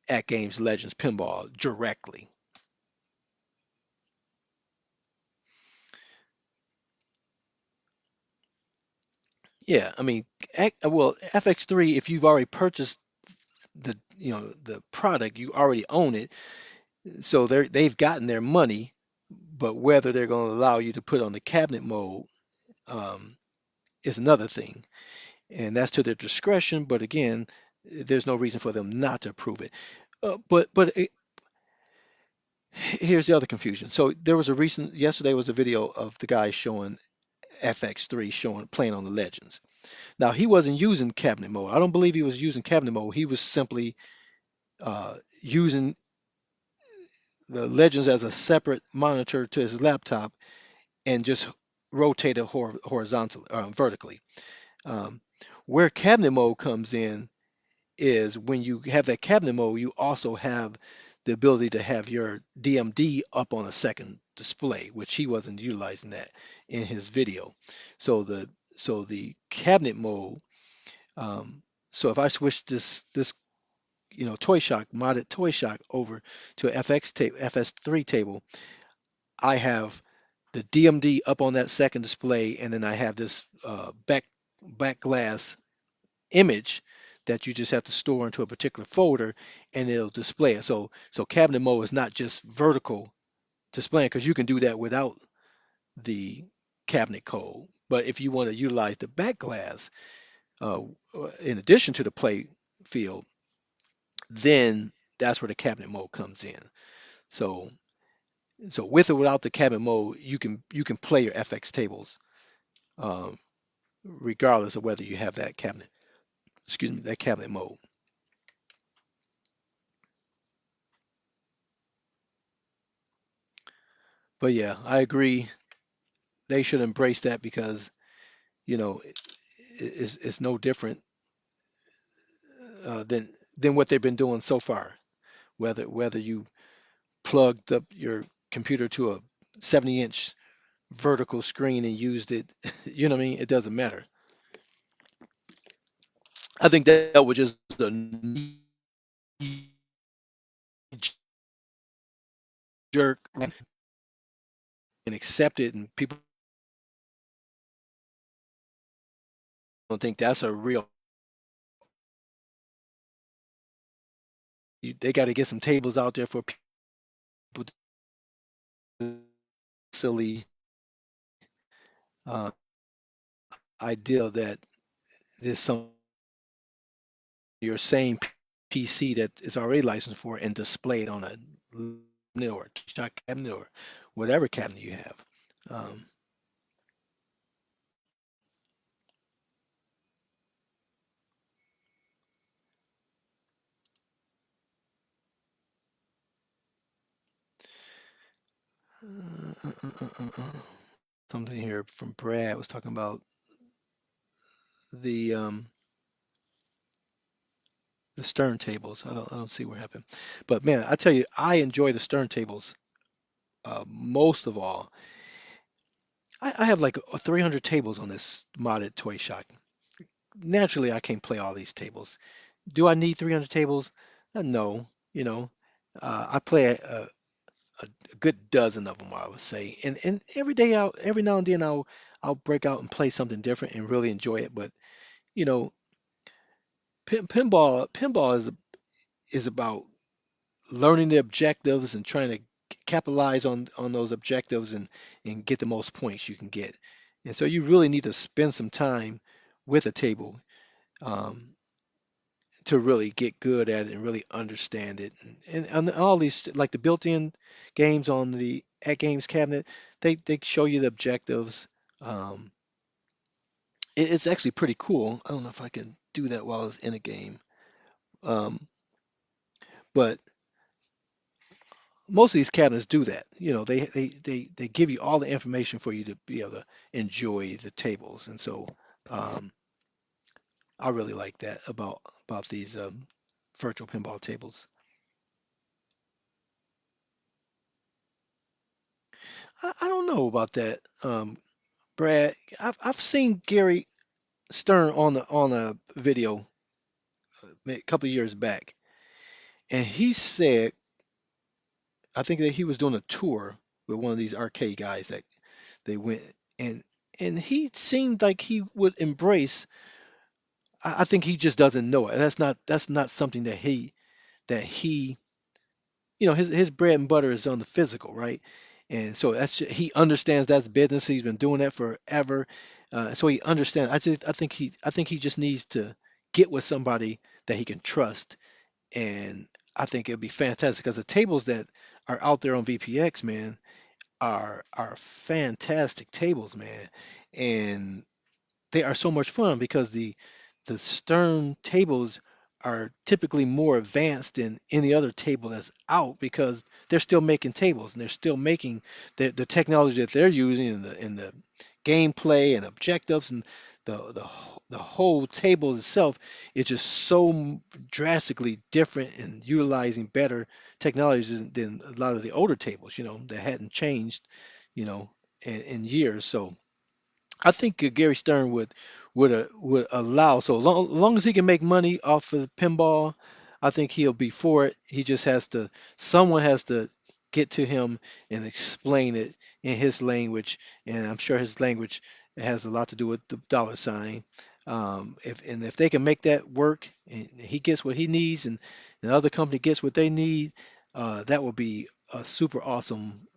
atGames Legends Pinball directly. Yeah, I mean, well, FX3, if you've already purchased the product, you already own it, so they've gotten their money. But whether they're going to allow you to put on the cabinet mode, um, is another thing, and that's to their discretion. But again, there's no reason for them not to approve it. But here's the other confusion. So there was yesterday was a video of the guy showing FX3 showing playing on the Legends. Now he wasn't using cabinet mode. I don't believe he was using cabinet mode. He was simply using the Legends as a separate monitor to his laptop and just rotate it horizontally, vertically. Um, where cabinet mode comes in is when you have that cabinet mode, you also have the ability to have your DMD up on a second display, which he wasn't utilizing that in his video. So the cabinet mode. Um, so if I switch this Toy Shock modded Toy Shock over to a FS3 table, I have the DMD up on that second display, and then I have this back glass image that you just have to store into a particular folder, and it'll display it. So cabinet mode is not just vertical displaying, because you can do that without the cabinet code. But if you want to utilize the back glass uh, in addition to the play field, then that's where the cabinet mode comes in. So with or without the cabinet mode, you can play your FX tables um, regardless of whether you have that cabinet, excuse me, that cabinet mode. But yeah, I agree. They should embrace that because you know it's no different than what they've been doing so far. Whether you plugged up your computer to a 70-inch vertical screen and used it, you know what I mean? It doesn't matter. I think that was just a knee jerk and accept it, and people don't think that's a real. They got to get some tables out there for people to silly uh, idea that there's some your same PC that is already licensed for and displayed on a cabinet or shot cabinet or whatever cabinet you have. Um, Something here from Brad was talking about the um, the stern tables. I don't see what happened, but man, I tell you, I enjoy the stern tables most of all. I have like 300 tables on this modded toy shop. Naturally, I can't play all these tables. Do I need 300 tables? No. I play a good dozen of them, I would say. And every now and then I'll break out and play something different and really enjoy it. But you know, pinball is about learning the objectives and trying to capitalize on those objectives and get the most points you can get. And so you really need to spend some time with a table um, to really get good at it and really understand it. And all these, like the built-in games on the atGames cabinet, they show you the objectives. Um, it's actually pretty cool. I don't know if I can do that while it's in a game. Um, but most of these cabinets do that. They give you all the information for you to be able to enjoy the tables. And so um, I really like that about these virtual pinball tables. I don't know about that, Brad. I've seen Gary Stern on a video a couple of years back, and he said I think that he was doing a tour with one of these arcade guys that they went and and he seemed like he would embrace. I think he just doesn't know it. That's not something that he his bread and butter is on the physical, right? And so he understands that's business. He's been doing that forever, so he understands. I think he just needs to get with somebody that he can trust, and I think it'd be fantastic because the tables that are out there on VPX, man, are fantastic tables, man, and they are so much fun because the stern tables are typically more advanced than any other table that's out because they're still making tables and they're still making the technology that they're using in the gameplay and objectives and the whole table itself is just so drastically different and utilizing better technologies than a lot of the older tables, that hadn't changed, you know, in years. So I think Gary Stern would allow, so long as he can make money off of pinball, I think he'll be for it. He just has to, someone has to get to him and explain it in his language, and I'm sure his language has a lot to do with the dollar sign. If they can make that work, and he gets what he needs, and the other company gets what they need, that will be a super awesome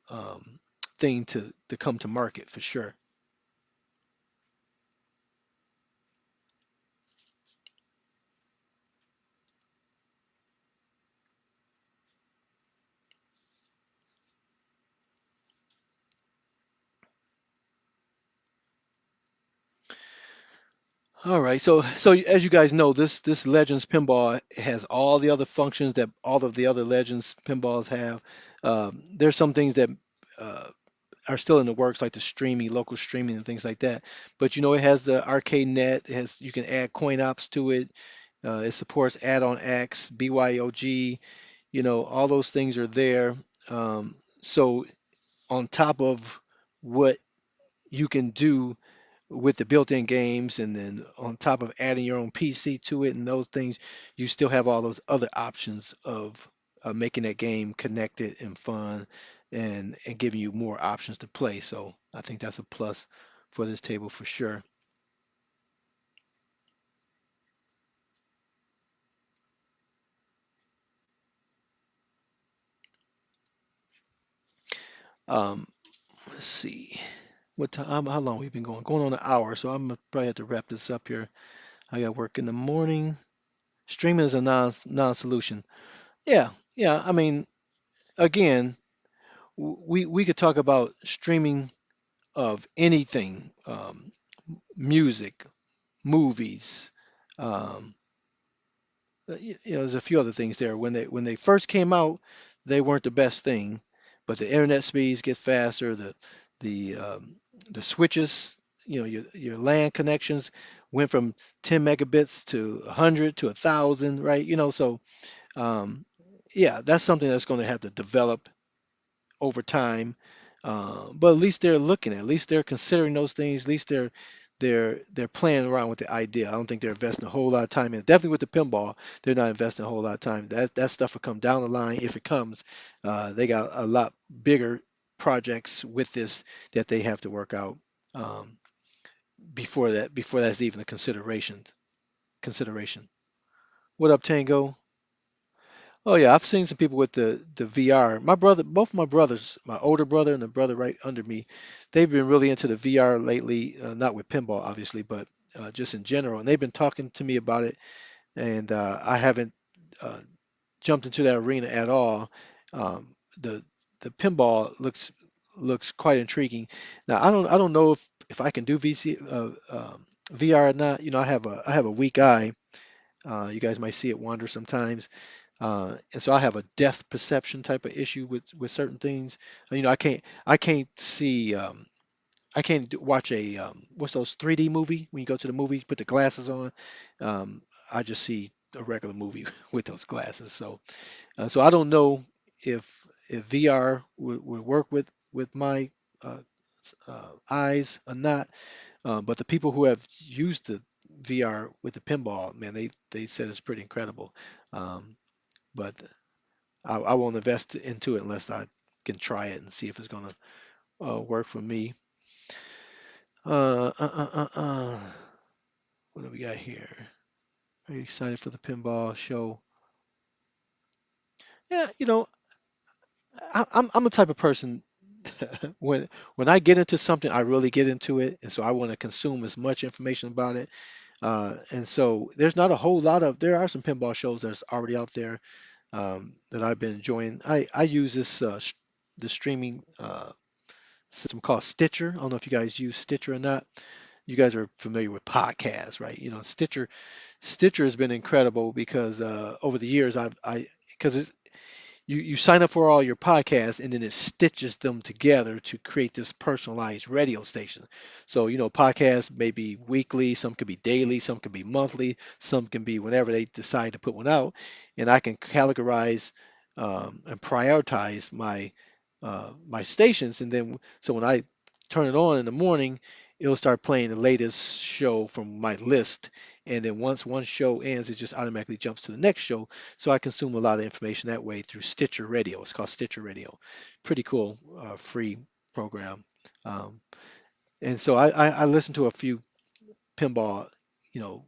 thing to come to market for sure. All right, so as you guys know, this Legends Pinball has all the other functions that all of the other Legends Pinballs have. There's some things that uh, are still in the works, like the streaming, local streaming, and things like that. But it has the arcade net. It has you can add coin ops to it. It supports add-on X, BYOG. All those things are there. So on top of what you can do with the built-in games, and then on top of adding your own PC to it and those things, you still have all those other options of making that game connected and fun, and giving you more options to play. So I think that's a plus for this table for sure. Um, let's see what time, how long we've been going on an hour, so I'm gonna probably have to wrap this up here. I got work in the morning. Streaming is a non-solution. Yeah, yeah. I mean, again, we could talk about streaming of anything, music, movies. Um, there's a few other things there. When they first came out, they weren't the best thing, but the internet speeds get faster. The switches, your LAN connections went from 10 megabits to 100 to 1,000, right? So um, yeah, that's something that's going to have to develop over time. But at least they're looking at least they're considering those things. At least they're playing around with the idea. I don't think they're investing a whole lot of time in it. Definitely with the pinball, they're not investing a whole lot of time. That stuff will come down the line if it comes. They got a lot bigger projects with this that they have to work out um, before that's even a consideration. What up, Tango? Oh yeah, I've seen some people with the VR. My brother, both my brothers, my older brother and the brother right under me, they've been really into the VR lately. Not with pinball, obviously, but just in general. And they've been talking to me about it, and I haven't uh, jumped into that arena at all. The pinball looks quite intriguing. Now I don't know if I can do VR or not. I have a weak eye. You guys might see it wander sometimes. And so I have a depth perception type of issue with certain things. I can't see I can't watch a what's those 3D movie when you go to the movie, put the glasses on. Um, I just see a regular movie with those glasses. So I don't know if VR would work with my eyes or not. But the people who have used the VR with the pinball, man, they said it's pretty incredible. Um, but I won't invest into it unless I can try it and see if it's gonna work for me. Uh, uh, uh, uh, uh. What do we got here? Are you excited for the pinball show? Yeah, I'm a type of person when I get into something, I really get into it, and so I want to consume as much information about it. And so there's not a whole lot of there are some pinball shows that's already out there that I've been enjoying. I use the streaming system called Stitcher. I don't know if you guys use Stitcher or not. You guys are familiar with podcasts, right? Stitcher has been incredible because over the years I because you sign up for all your podcasts and then it stitches them together to create this personalized radio station. So, podcasts may be weekly, some could be daily, some could be monthly, some can be whenever they decide to put one out. And I can categorize and prioritize my stations. And then, so when I turn it on in the morning, it'll start playing the latest show from my list. And then once one show ends, it just automatically jumps to the next show, so I consume a lot of information that way through Stitcher Radio. It's called Stitcher Radio. Pretty cool, free program. Um, and so I listen to a few pinball, you know,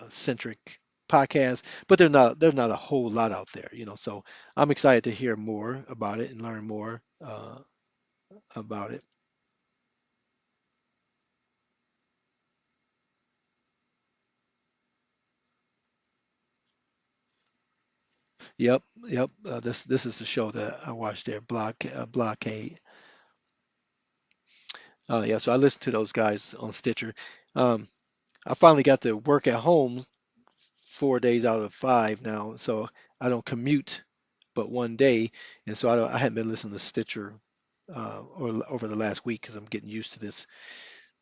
centric podcasts, but they're not a whole lot out there. So I'm excited to hear more about it and learn more about it. Yep, yep. This is the show that I watched there, Blockade. Yeah, so I listen to those guys on Stitcher. Um, I finally got to work at home 4 days out of 5 now, so I don't commute but one day, and so I hadn't been listening to Stitcher over the last week because I'm getting used to this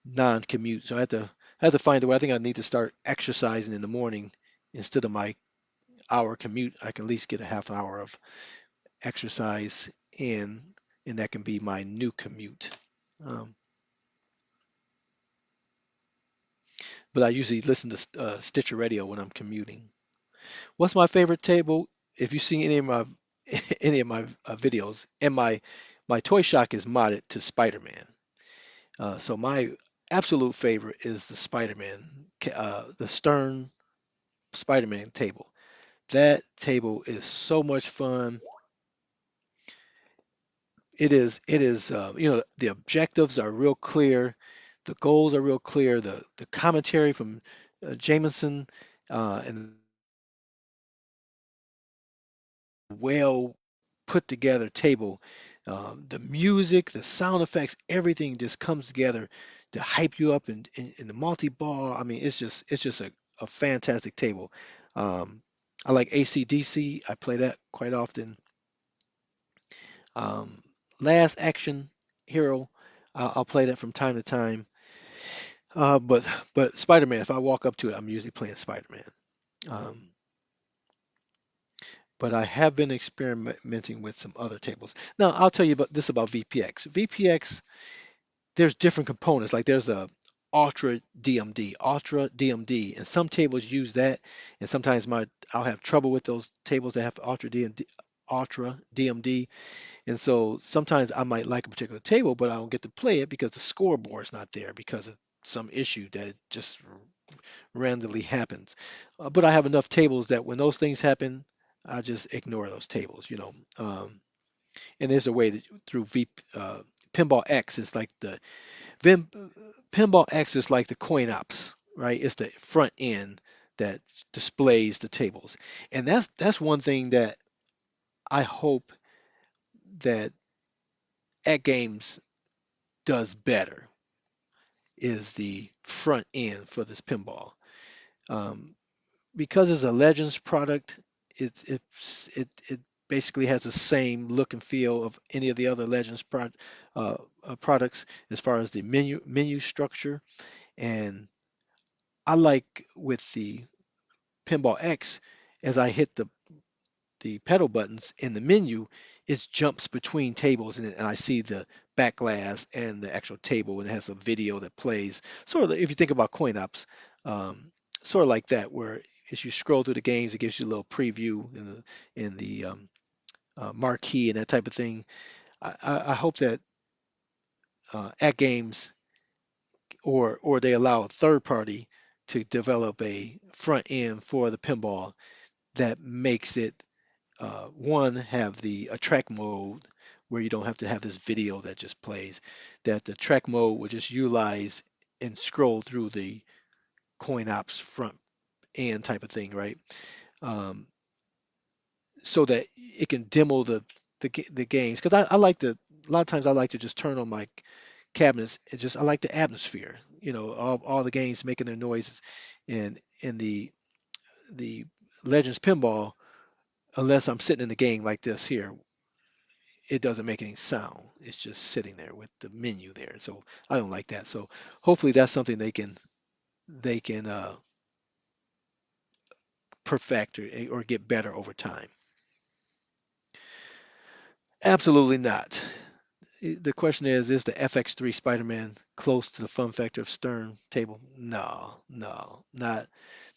non-commute. So I had to find a way. I think I need to start exercising in the morning instead of my hour commute. I can at least get a half an hour of exercise in, and that can be my new commute. Um, but I usually listen to Stitcher Radio when I'm commuting. What's my favorite table? If you've seen any of my any of my videos, and my toy shock is modded to Spider-Man. So my absolute favorite is the Spider-Man, the Stern Spider-Man table. That table is so much fun. It is, the objectives are real clear, the goals are real clear, the commentary from Jameson, and well put together table. The music, the sound effects, everything just comes together to hype you up in the multi-ball. I mean, it's just a fantastic table. Um, I like ACDC. I play that quite often. Um, Last Action Hero, I'll play that from time to time. But Spider-Man, if I walk up to it, I'm usually playing Spider-Man. Um, but I have been experimenting with some other tables. Now, I'll tell you about this about VPX. VPX, there's different components. Like there's a Ultra DMD, and some tables use that, and sometimes I'll have trouble with those tables that have Ultra DMD, and so sometimes I might like a particular table, but I don't get to play it because the scoreboard's not there because of some issue that just randomly happens. But I have enough tables that when those things happen, I just ignore those tables. And there's a way that through Pinball X is like the Vim, Pinball X is like the coin ops, right? It's the front end that displays the tables, and that's one thing that I hope that atGames does better is the front end for this pinball. Um, because it's a Legends product, it basically has the same look and feel of any of the other Legends products as far as the menu structure. And I like with the Pinball X, as I hit the pedal buttons in the menu, it jumps between tables and I see the back glass and the actual table and it has a video that plays. Sort of if you think about coin ops, um, sort of like that, where as you scroll through the games, it gives you a little preview in the marquee and that type of thing. I hope that at games or they allow a third party to develop a front end for the pinball that makes it one have the a track mode where you don't have to have this video that just plays, that the track mode will just utilize and scroll through the coin ops front end type of thing, right? um, so that it can demo the games, because I like to a lot of times I like to just turn on my cabinets and just I like the atmosphere, all the games making their noises. And in the Legends Pinball, unless I'm sitting in the game like this here, it doesn't make any sound. It's just sitting there with the menu there. So I don't like that. So hopefully that's something they can perfect or get better over time. Absolutely not. The question is the FX3 Spider-Man close to the fun factor of Stern table? No, no, not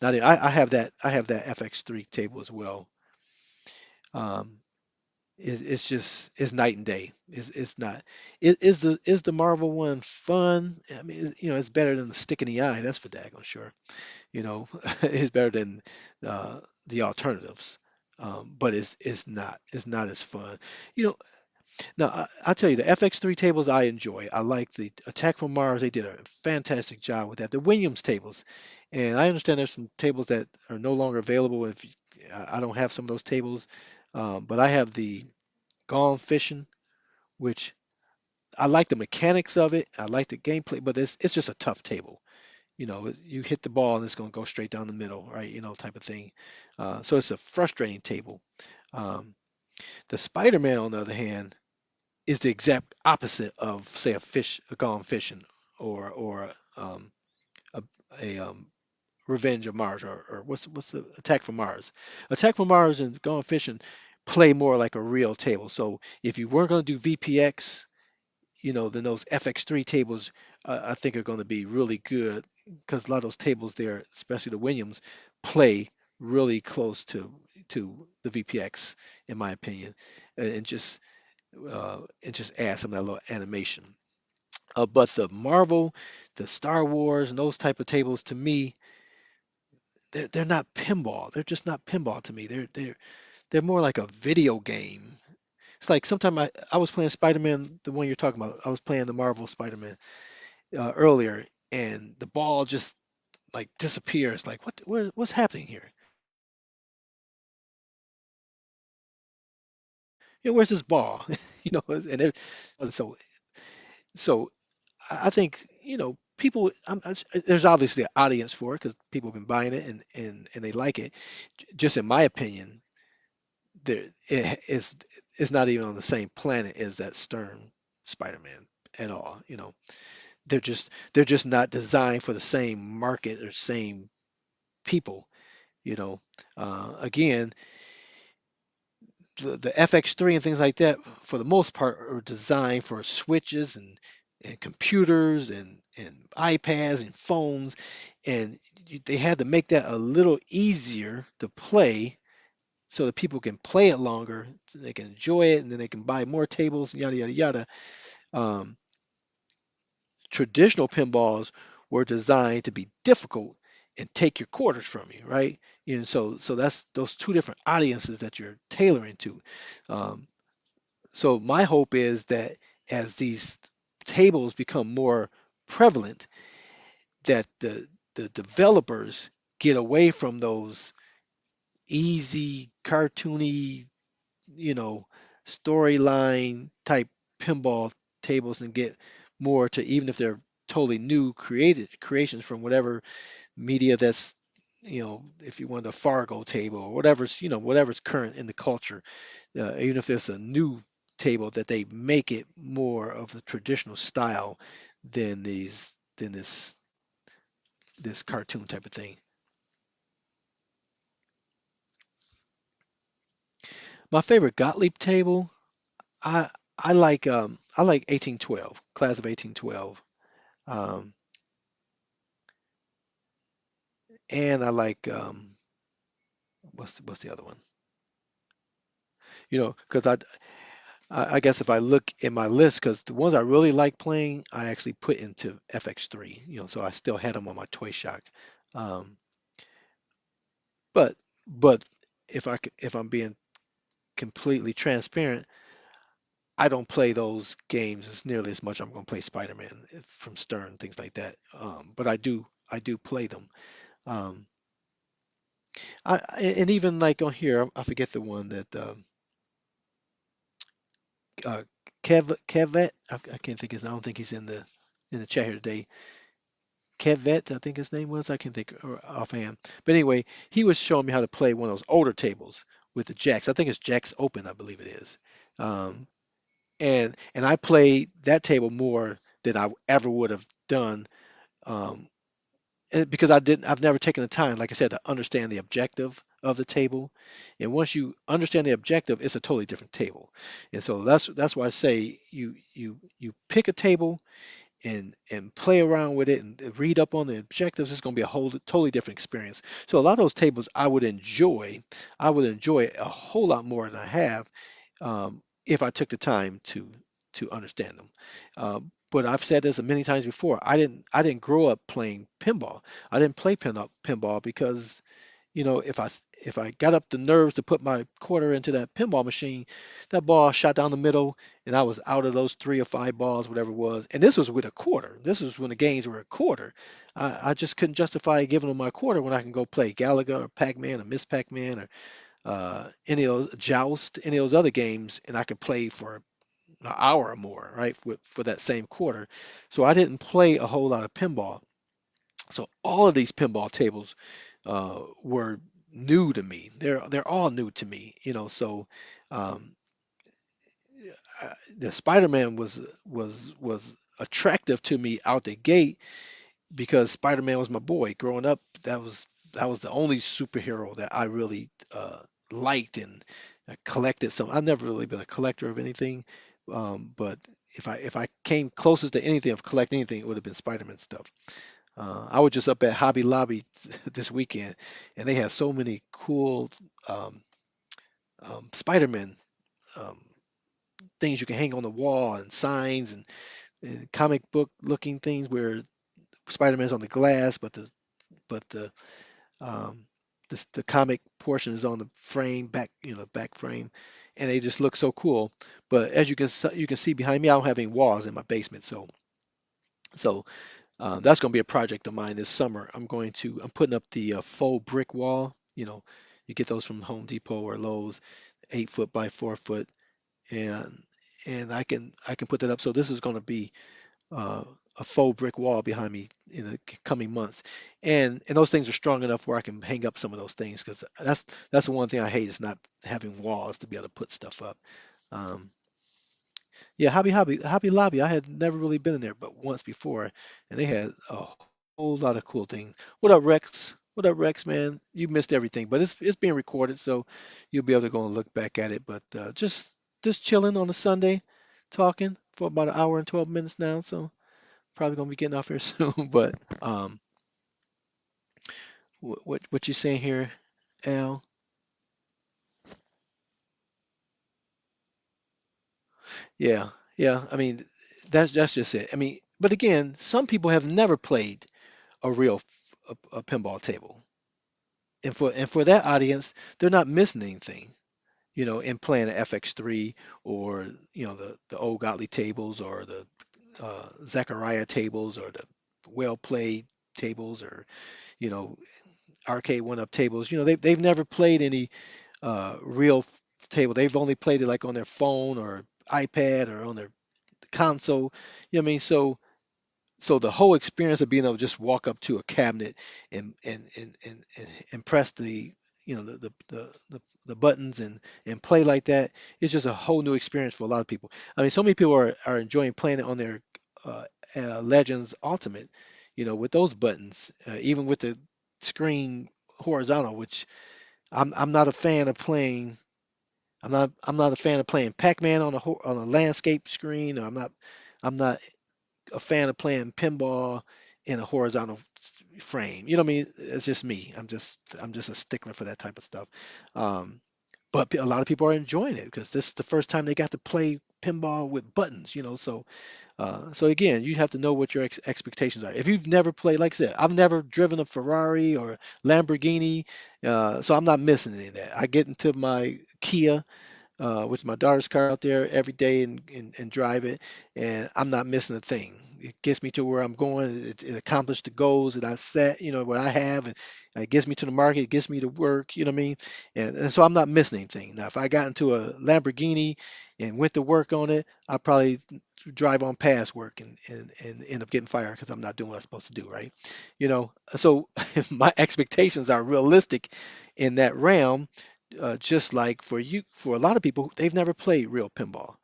even. I have that FX3 table as well. Um, it's just it's night and day. It's not. Is the Marvel one fun? I mean, it's better than the stick in the eye. That's for daggone sure. It's better than the alternatives. But it's not as fun. You know, Now, I'll tell you, the FX3 tables I enjoy. I like the Attack from Mars. They did a fantastic job with that. The Williams tables, and I understand there's some tables that are no longer available. If you, I don't have some of those tables, but I have the Gone Fishing, which I like the mechanics of it. I like the gameplay, but it's just a tough table. You hit the ball and it's going to go straight down the middle, right? Type of thing. So it's a frustrating table. Um, the Spider-Man, on the other hand, is the exact opposite of, say, a gone fishing, or a, a Revenge of Mars, or what's the Attack from Mars. Attack from Mars and Gone Fishing play more like a real table. So if you weren't going to do VPX, then those FX3 tables I think are going to be really good because a lot of those tables there, especially the Williams, play really close to the VPX in my opinion, and just add some of that little animation. But the Marvel, the Star Wars, and those type of tables, to me, they're not pinball. They're just not pinball to me. They're more like a video game. It's like sometime I was playing Spider-Man, the one you're talking about. I was playing the Marvel Spider-Man earlier, and the ball just like disappears. Like what's happening here? Where's this ball? And so so I think people. There's obviously an audience for it because people have been buying it and they like it. Just in my opinion, it's not even on the same planet as that Stern Spider-Man at all. They're just not designed for the same market or same people. You know, Again, the FX3 and things like that, for the most part, are designed for switches and computers and iPads and phones, and they had to make that a little easier to play so that people can play it longer, so they can enjoy it, and then they can buy more tables, yada yada yada. Um, Traditional pinballs were designed to be difficult and take your quarters from you, right? So that's those two different audiences that you're tailoring to. Um, So my hope is that as these tables become more prevalent, that the developers get away from those easy, cartoony, you know, storyline type pinball tables and get more to, even if they're totally new created creations from whatever media that's, if you want a Fargo table or whatever's current in the culture, even if it's a new table, that they make it more of the traditional style than this cartoon type of thing. My favorite Gottlieb table, I I like 1812, class of 1812, um, and I like what's the other one? Because I guess if I look in my list, because the ones I really like playing, I actually put into FX3. So I still had them on my Toy Shock. Um, but but if I'm being completely transparent, I don't play those games as nearly as much. I'm going to play Spider-Man from Stern, things like that. But I do play them. Um, and even like on here, I forget the one that uh, Kevet. I can't think his. I don't think he's in the chat here today. Kevet, I think his name was. I can't think offhand. But anyway, he was showing me how to play one of those older tables with the jacks. I think it's jacks open, I believe it is. Um, and I played that table more than I ever would have done, um, because I've never taken the time, like I said, to understand the objective of the table. And once you understand the objective, it's a totally different table. And so that's why I say you pick a table and play around with it and read up on the objectives. It's going to be a whole totally different experience. So a lot of those tables I would enjoy a whole lot more than I have, if I took the time to understand them. But I've said this many times before. I didn't grow up playing pinball. I didn't play pinball because, if I got up the nerves to put my quarter into that pinball machine, that ball shot down the middle, and I was out of those 3 or 5 balls, whatever it was. And this was with a quarter. This was when the games were a quarter. I just couldn't justify giving them my quarter when I can go play Galaga or Pac-Man or Miss Pac-Man or any of those Joust, any of those other games, and I could play for an hour or more, right, for that same quarter. So I didn't play a whole lot of pinball. So all of these pinball tables were new to me. They're all new to me, So um, the Spider-Man was attractive to me out the gate because Spider-Man was my boy. Growing up, that was the only superhero that I really liked and collected. So I've never really been a collector of anything, but if I came closest to anything of collect anything, it would have been Spider-Man stuff. I was just up at Hobby Lobby this weekend, and they have so many cool um, Spider-Man um, things you can hang on the wall and signs and comic book looking things where Spider-Man's on the glass, but um, the comic portion is on the frame back, back frame, and they just look so cool. But as you can see behind me, I don't have any walls in my basement, so that's going to be a project of mine this summer. I'm putting up the faux brick wall. You get those from Home Depot or Lowe's, 8 foot by 4 foot, and I can put that up. So this is going to be uh, a faux brick wall behind me in the coming months, and those things are strong enough where I can hang up some of those things because that's the one thing I hate is not having walls to be able to put stuff up. Um, yeah, Hobby Lobby. I had never really been in there, but once before, and they had a whole lot of cool things. What up, Rex? What up, Rex? Man, you missed everything, but it's being recorded, so you'll be able to go and look back at it. But just chilling on a Sunday, talking for about an hour and 12 minutes now. So probably gonna be getting off here soon. But um, what you saying here, Al? Yeah, yeah. I mean, that's just it. I mean, but again, some people have never played a real a pinball table. And for that audience, they're not missing anything, in playing the FX3 or the old Gottlieb tables or the Zachariah tables or the well played tables or you know arcade one up tables. They've never played any real table. They've only played it like on their phone or iPad or on their console. You know what I mean? So the whole experience of being able to just walk up to a cabinet and press the buttons and play like that is just a whole new experience for a lot of people. I mean, so many people are enjoying playing it on their uh, Legends Ultimate, with those buttons, even with the screen horizontal, which I'm not a fan of playing. I'm not a fan of playing Pac-Man on a landscape screen. Or I'm not a fan of playing pinball in a horizontal frame. You know what I mean? It's just me. I'm just a stickler for that type of stuff. Um, but a lot of people are enjoying it because this is the first time they got to play pinball with buttons. So again, you have to know what your expectations are. If you've never played, like I said, I've never driven a Ferrari or Lamborghini, so I'm not missing any of that. I get into my Kia with my daughter's car out there every day and drive it, and I'm not missing a thing. It gets me to where I'm going. It accomplished the goals that I set, what I have, and it gets me to the market. It gets me to work. You know what I mean? And so I'm not missing anything. Now, if I got into a Lamborghini and went to work on it, I'd probably drive on past work and end up getting fired because I'm not doing what I'm supposed to do, right? So my expectations are realistic in that realm just like for you, for a lot of people, they've never played real pinball.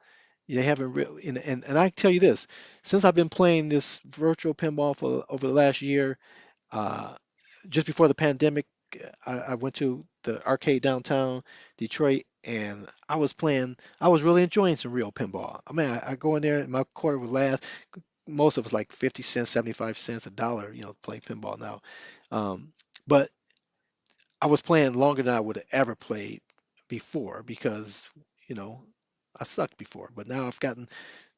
They haven't real, and I tell you this, since I've been playing this virtual pinball for over the last year, uh, just before the pandemic, I went to the arcade downtown Detroit, and I was playing. I was really enjoying some real pinball. I mean, I go in there, and my quarter would last. Most of it's like 50 cents, 75 cents, a dollar. Play pinball now. But I was playing longer than I would have ever played before because, you know, I sucked before. But now I've gotten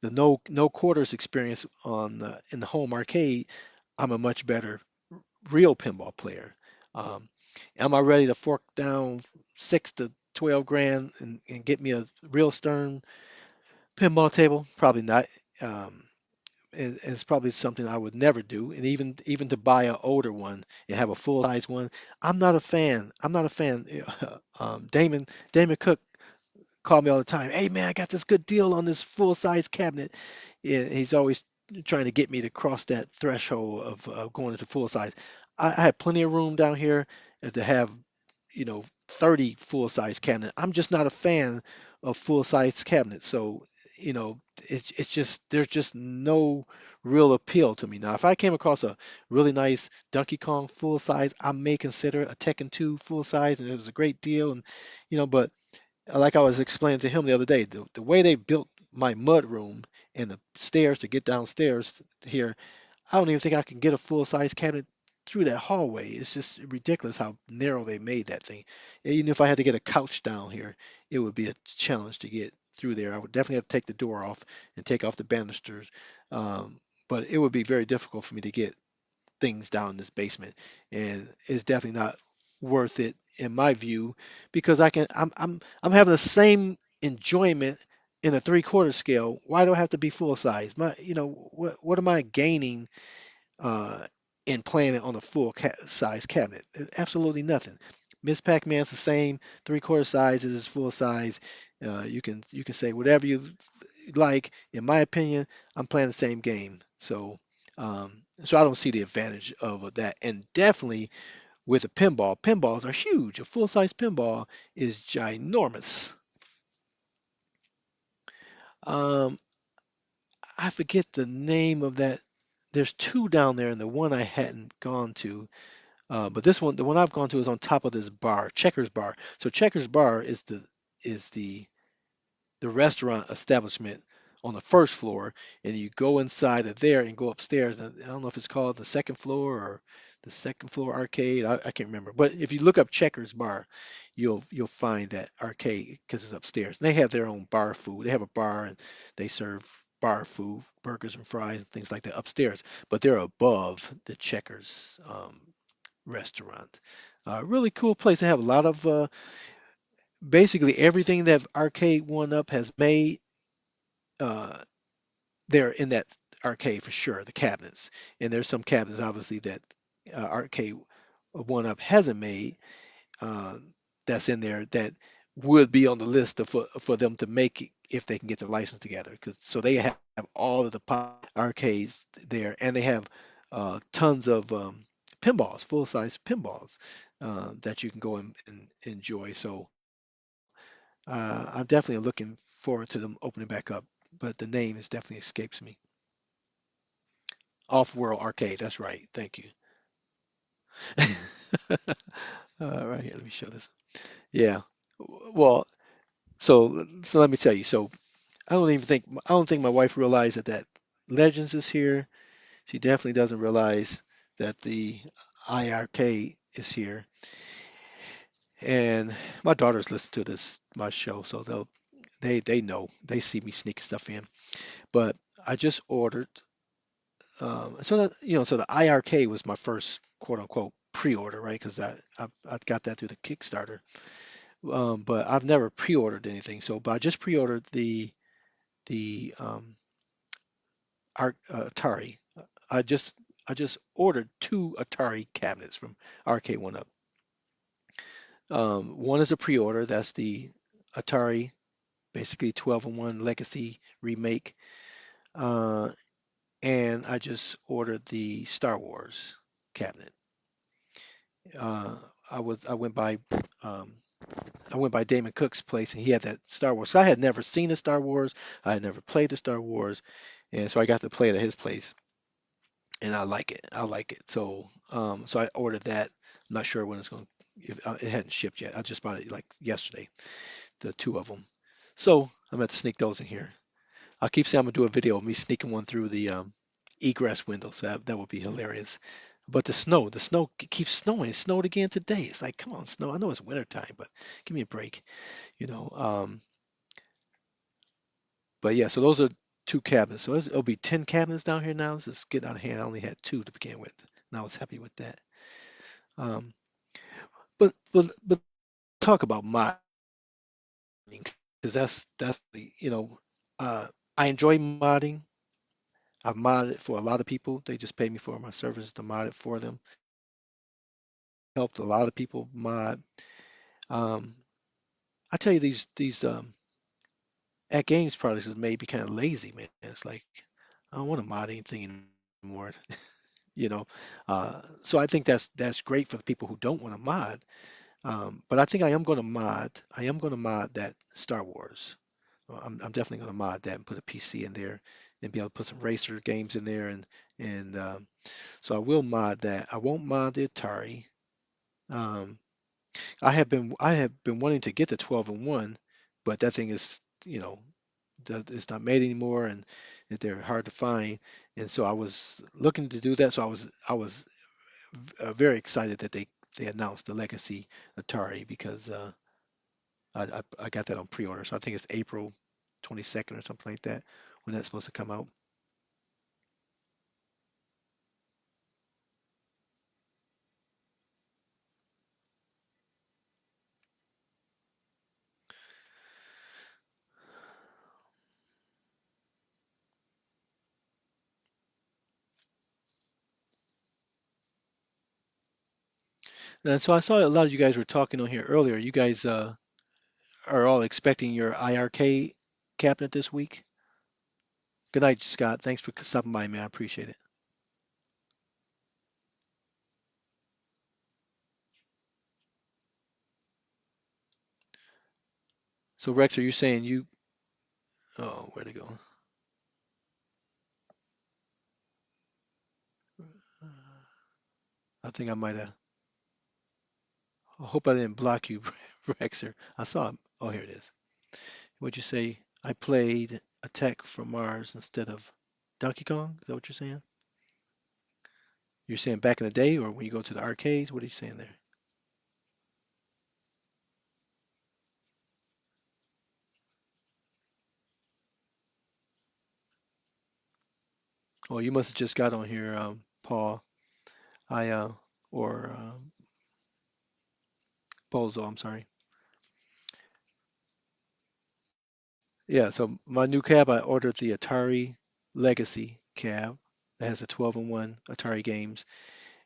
the no quarters experience on in the home arcade. I'm a much better real pinball player. Um, am I ready to fork down 6 to 12 grand and get me a real Stern pinball table? Probably not. Um, it's probably something I would never do. And even to buy an older one and have a full size one, I'm not a fan. I'm not a fan. Damon Cook call me all the time. Hey man, I got this good deal on this full size cabinet. Yeah, he's always trying to get me to cross that threshold of going into full size. I have plenty of room down here to have 30 full size cabinet. I'm just not a fan of full size cabinets. So, it's just there's just no real appeal to me. Now, if I came across a really nice Donkey Kong full size, I may consider a Tekken 2 full size, and it was a great deal. And but like I was explaining to him the other day, the way they built my mud room and the stairs to get downstairs here, I don't even think I can get a full size cabinet through that hallway. It's just ridiculous how narrow they made that thing. Even if I had to get a couch down here, it would be a challenge to get through there. I would definitely have to take the door off and take off the banisters. But it would be very difficult for me to get things down in this basement, and it's definitely not worth it in my view because I'm having the same enjoyment in a three-quarter scale. Why do I have to be full size? What am I gaining uh, in playing it on a size cabinet? Absolutely nothing. Miss Pac-Man's the same three-quarter size as his full size. You can say whatever you like. In my opinion, I'm playing the same game. So I don't see the advantage of that. And definitely with a pinball, pinballs are huge. A full-size pinball is ginormous. Um, I forget the name of that. There's two down there, and the one I hadn't gone to. But this one, the one I've gone to, is on top of this bar, Checkers Bar. So Checkers Bar is the restaurant establishment on the first floor, and you go inside of there and go upstairs. And I don't know if it's called the second floor or the second floor arcade. I can't remember. But if you look up Checkers Bar, you'll find that arcade because it's upstairs. They have their own bar food. They have a bar and they serve bar food, burgers and fries and things like that upstairs. But they're above the Checkers restaurant. Really cool place. They have a lot of basically everything that Arcade One Up has made uh, there in that arcade for sure. The cabinets, and there's some cabinets obviously that Arcade One Up hasn't made uh, that's in there that would be on the list for them to make if they can get the license together. Because so they have all of the arcades there, and they have tons of pinballs, full size pinballs that you can go and enjoy. So I'm definitely looking forward to them opening back up, but the name is definitely escapes me. Off World Arcade, that's right. Thank you. Right here, let me show this. Yeah. Well, so let me tell you. So I don't think my wife realized that Legends is here. She definitely doesn't realize that the IRK is here. And my daughters listen to this my show, so they know. They see me sneaking stuff in. But I just ordered so the IRK was my first quote unquote pre-order, right? Because I got that through the Kickstarter. But I've never pre-ordered anything. But I just pre-ordered the Atari. I just I just ordered two Atari cabinets from RK One Up. One is a pre-order. That's the Atari, basically 12-in-1 Legacy remake. Uh, and I just ordered the Star Wars cabinet. Uh, I went by. Um, I went by Damon Cook's place, and he had that Star Wars. So I had never seen the Star Wars. I had never played the Star Wars, and so I got to play it at his place, and I like it. I like it. So I ordered that. I'm not sure when it's going. If it hadn't shipped yet. I just bought it like yesterday, the two of them. So I'm going to sneak those in here. I'll keep saying I'm gonna do a video of me sneaking one through the egress window, so that would be hilarious. But the snow keeps snowing. It snowed again today. It's like, come on, snow. I know it's winter time, but give me a break, you know. But yeah, so those are two cabinets. So it'll be 10 cabinets down here now. This is getting out of hand. I only had two to begin with. And I was happy with that. Um, but talk about modding because that's uh, I enjoy modding. I've modded for a lot of people. They just pay me for my services to mod it for them. Helped a lot of people mod. Um, I tell you, these atGames products has made me kind of lazy, man. It's like I don't want to mod anything anymore, you know. So I think that's great for the people who don't want to mod. But I think I am going to mod. I am going to mod that Star Wars. I'm definitely going to mod that and put a PC in there and be able to put some racer games in there and so I will mod that. I won't mod the Atari. Um, I have been wanting to get the 12 and 1, but that thing is, it's not made anymore and that they're hard to find. And so I was looking to do that. So I was very excited that they announced the Legacy Atari because I got that on pre-order. So I think it's April 22nd or something like that when that's supposed to come out. And so I saw a lot of you guys were talking on here earlier. You guys are all expecting your IRK cabinet this week. Good night, Scott. Thanks for stopping by, man. I appreciate it. So, Rex, are you saying you? Oh, where'd it go? I think I might have. I hope I didn't block you, Rexer. I saw him. Oh, here it is. What'd you say? I played Attack from Mars instead of Donkey Kong? Is that what you're saying? You're saying back in the day, or when you go to the arcades? What are you saying there? Oh, you must have just got on here, Paul. I or Bozo. I'm sorry. Yeah. So my new cab, I ordered the Atari Legacy cab that has a 12 and 1 Atari games,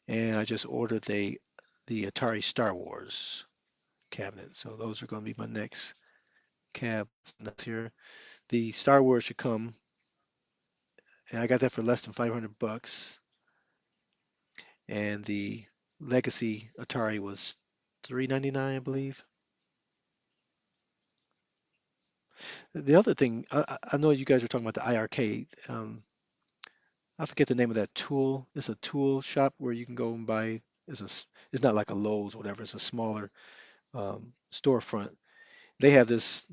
and I just ordered the Atari Star Wars cabinet. So those are going to be my next cab next year. The Star Wars should come, and I got that for less than 500 bucks. And the Legacy Atari was 399, I believe. The other thing, I know you guys are talking about the iArcade. I forget the name of that tool. It's a tool shop where you can go and buy. It's not like a Lowe's or whatever. It's a smaller storefront. They have this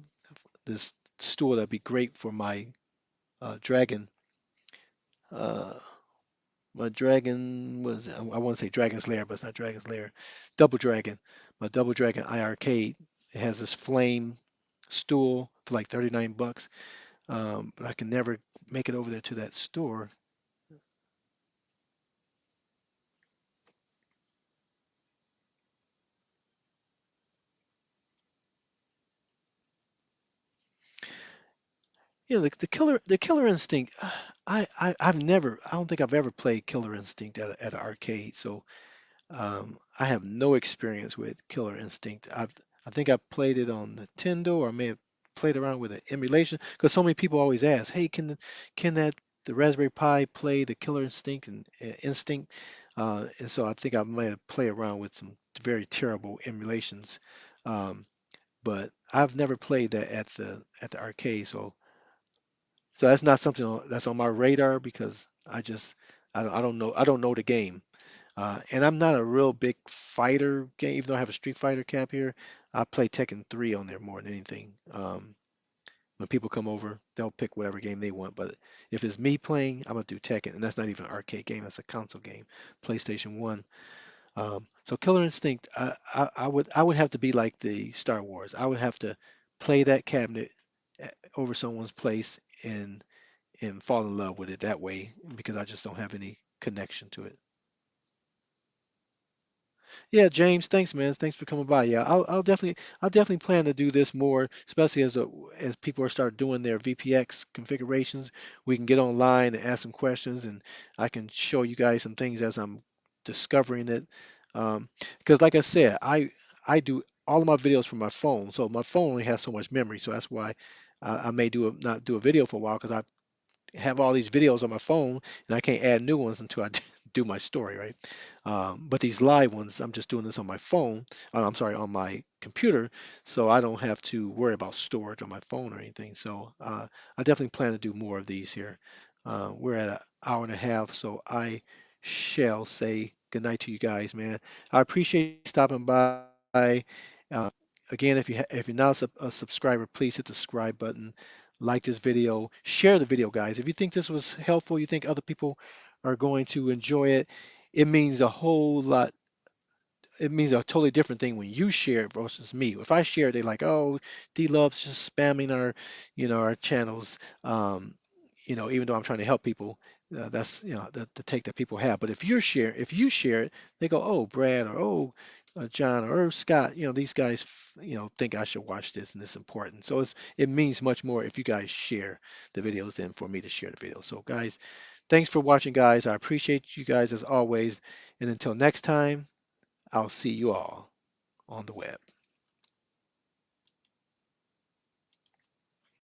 stool that'd be great for Dragon. Uh, my Dragon was I want to say Dragon's Lair, but it's not Dragon's Lair. Double Dragon. My Double Dragon iArcade. It has this flame stool for like 39 bucks. But I can never make it over there to that store. The Killer Instinct. I don't think I've ever played Killer Instinct at an arcade. So I have no experience with Killer Instinct. I think I played it on Nintendo or I may have played around with an emulation because so many people always ask, "Hey, can that the Raspberry Pi play the Killer Instinct and Instinct?" And so I think I might have played around with some very terrible emulations. but I've never played that at the arcade. So that's not something that's on my radar because I don't know the game. And I'm not a real big fighter game, even though I have a Street Fighter cap here. I play Tekken 3 on there more than anything. When people come over, they'll pick whatever game they want. But if it's me playing, I'm gonna do Tekken, and that's not even an arcade game. That's a console game, PlayStation 1. So Killer Instinct, I would have to be like the Star Wars. I would have to play that cabinet over someone's place and fall in love with it that way because I just don't have any connection to it. Yeah, James, thanks, man. Thanks for coming by. Yeah, I'll definitely plan to do this more, especially as people are start doing their VPX configurations. We can get online and ask some questions, and I can show you guys some things as I'm discovering it. Because, like I said, I do all of my videos from my phone, so my phone only has so much memory. So that's why I may not do a video for a while because I have all these videos on my phone and I can't add new ones until I do my story, right? But these live ones, I'm just doing this on my phone. I'm sorry, on my computer, so I don't have to worry about storage on my phone or anything. So I definitely plan to do more of these here. We're at an hour and a half, so I shall say good night to you guys, man. I appreciate you stopping by. Again, if you're not a subscriber, please hit the subscribe button, like this video, share the video, guys. If you think this was helpful, you think other people are going to enjoy it, it means a whole lot. It means a totally different thing when you share it versus me. If I share it, they're like, "Oh, D Love's just spamming our channels." Even though I'm trying to help people, that's the take that people have. But if you share it, they go, "Oh, Brad," or "Oh, John," or "Oh, Scott." These guys, think I should watch this and it's important. So it means much more if you guys share the videos than for me to share the videos. So, guys, thanks for watching, guys. I appreciate you guys as always. And until next time. I'll see you all on the web.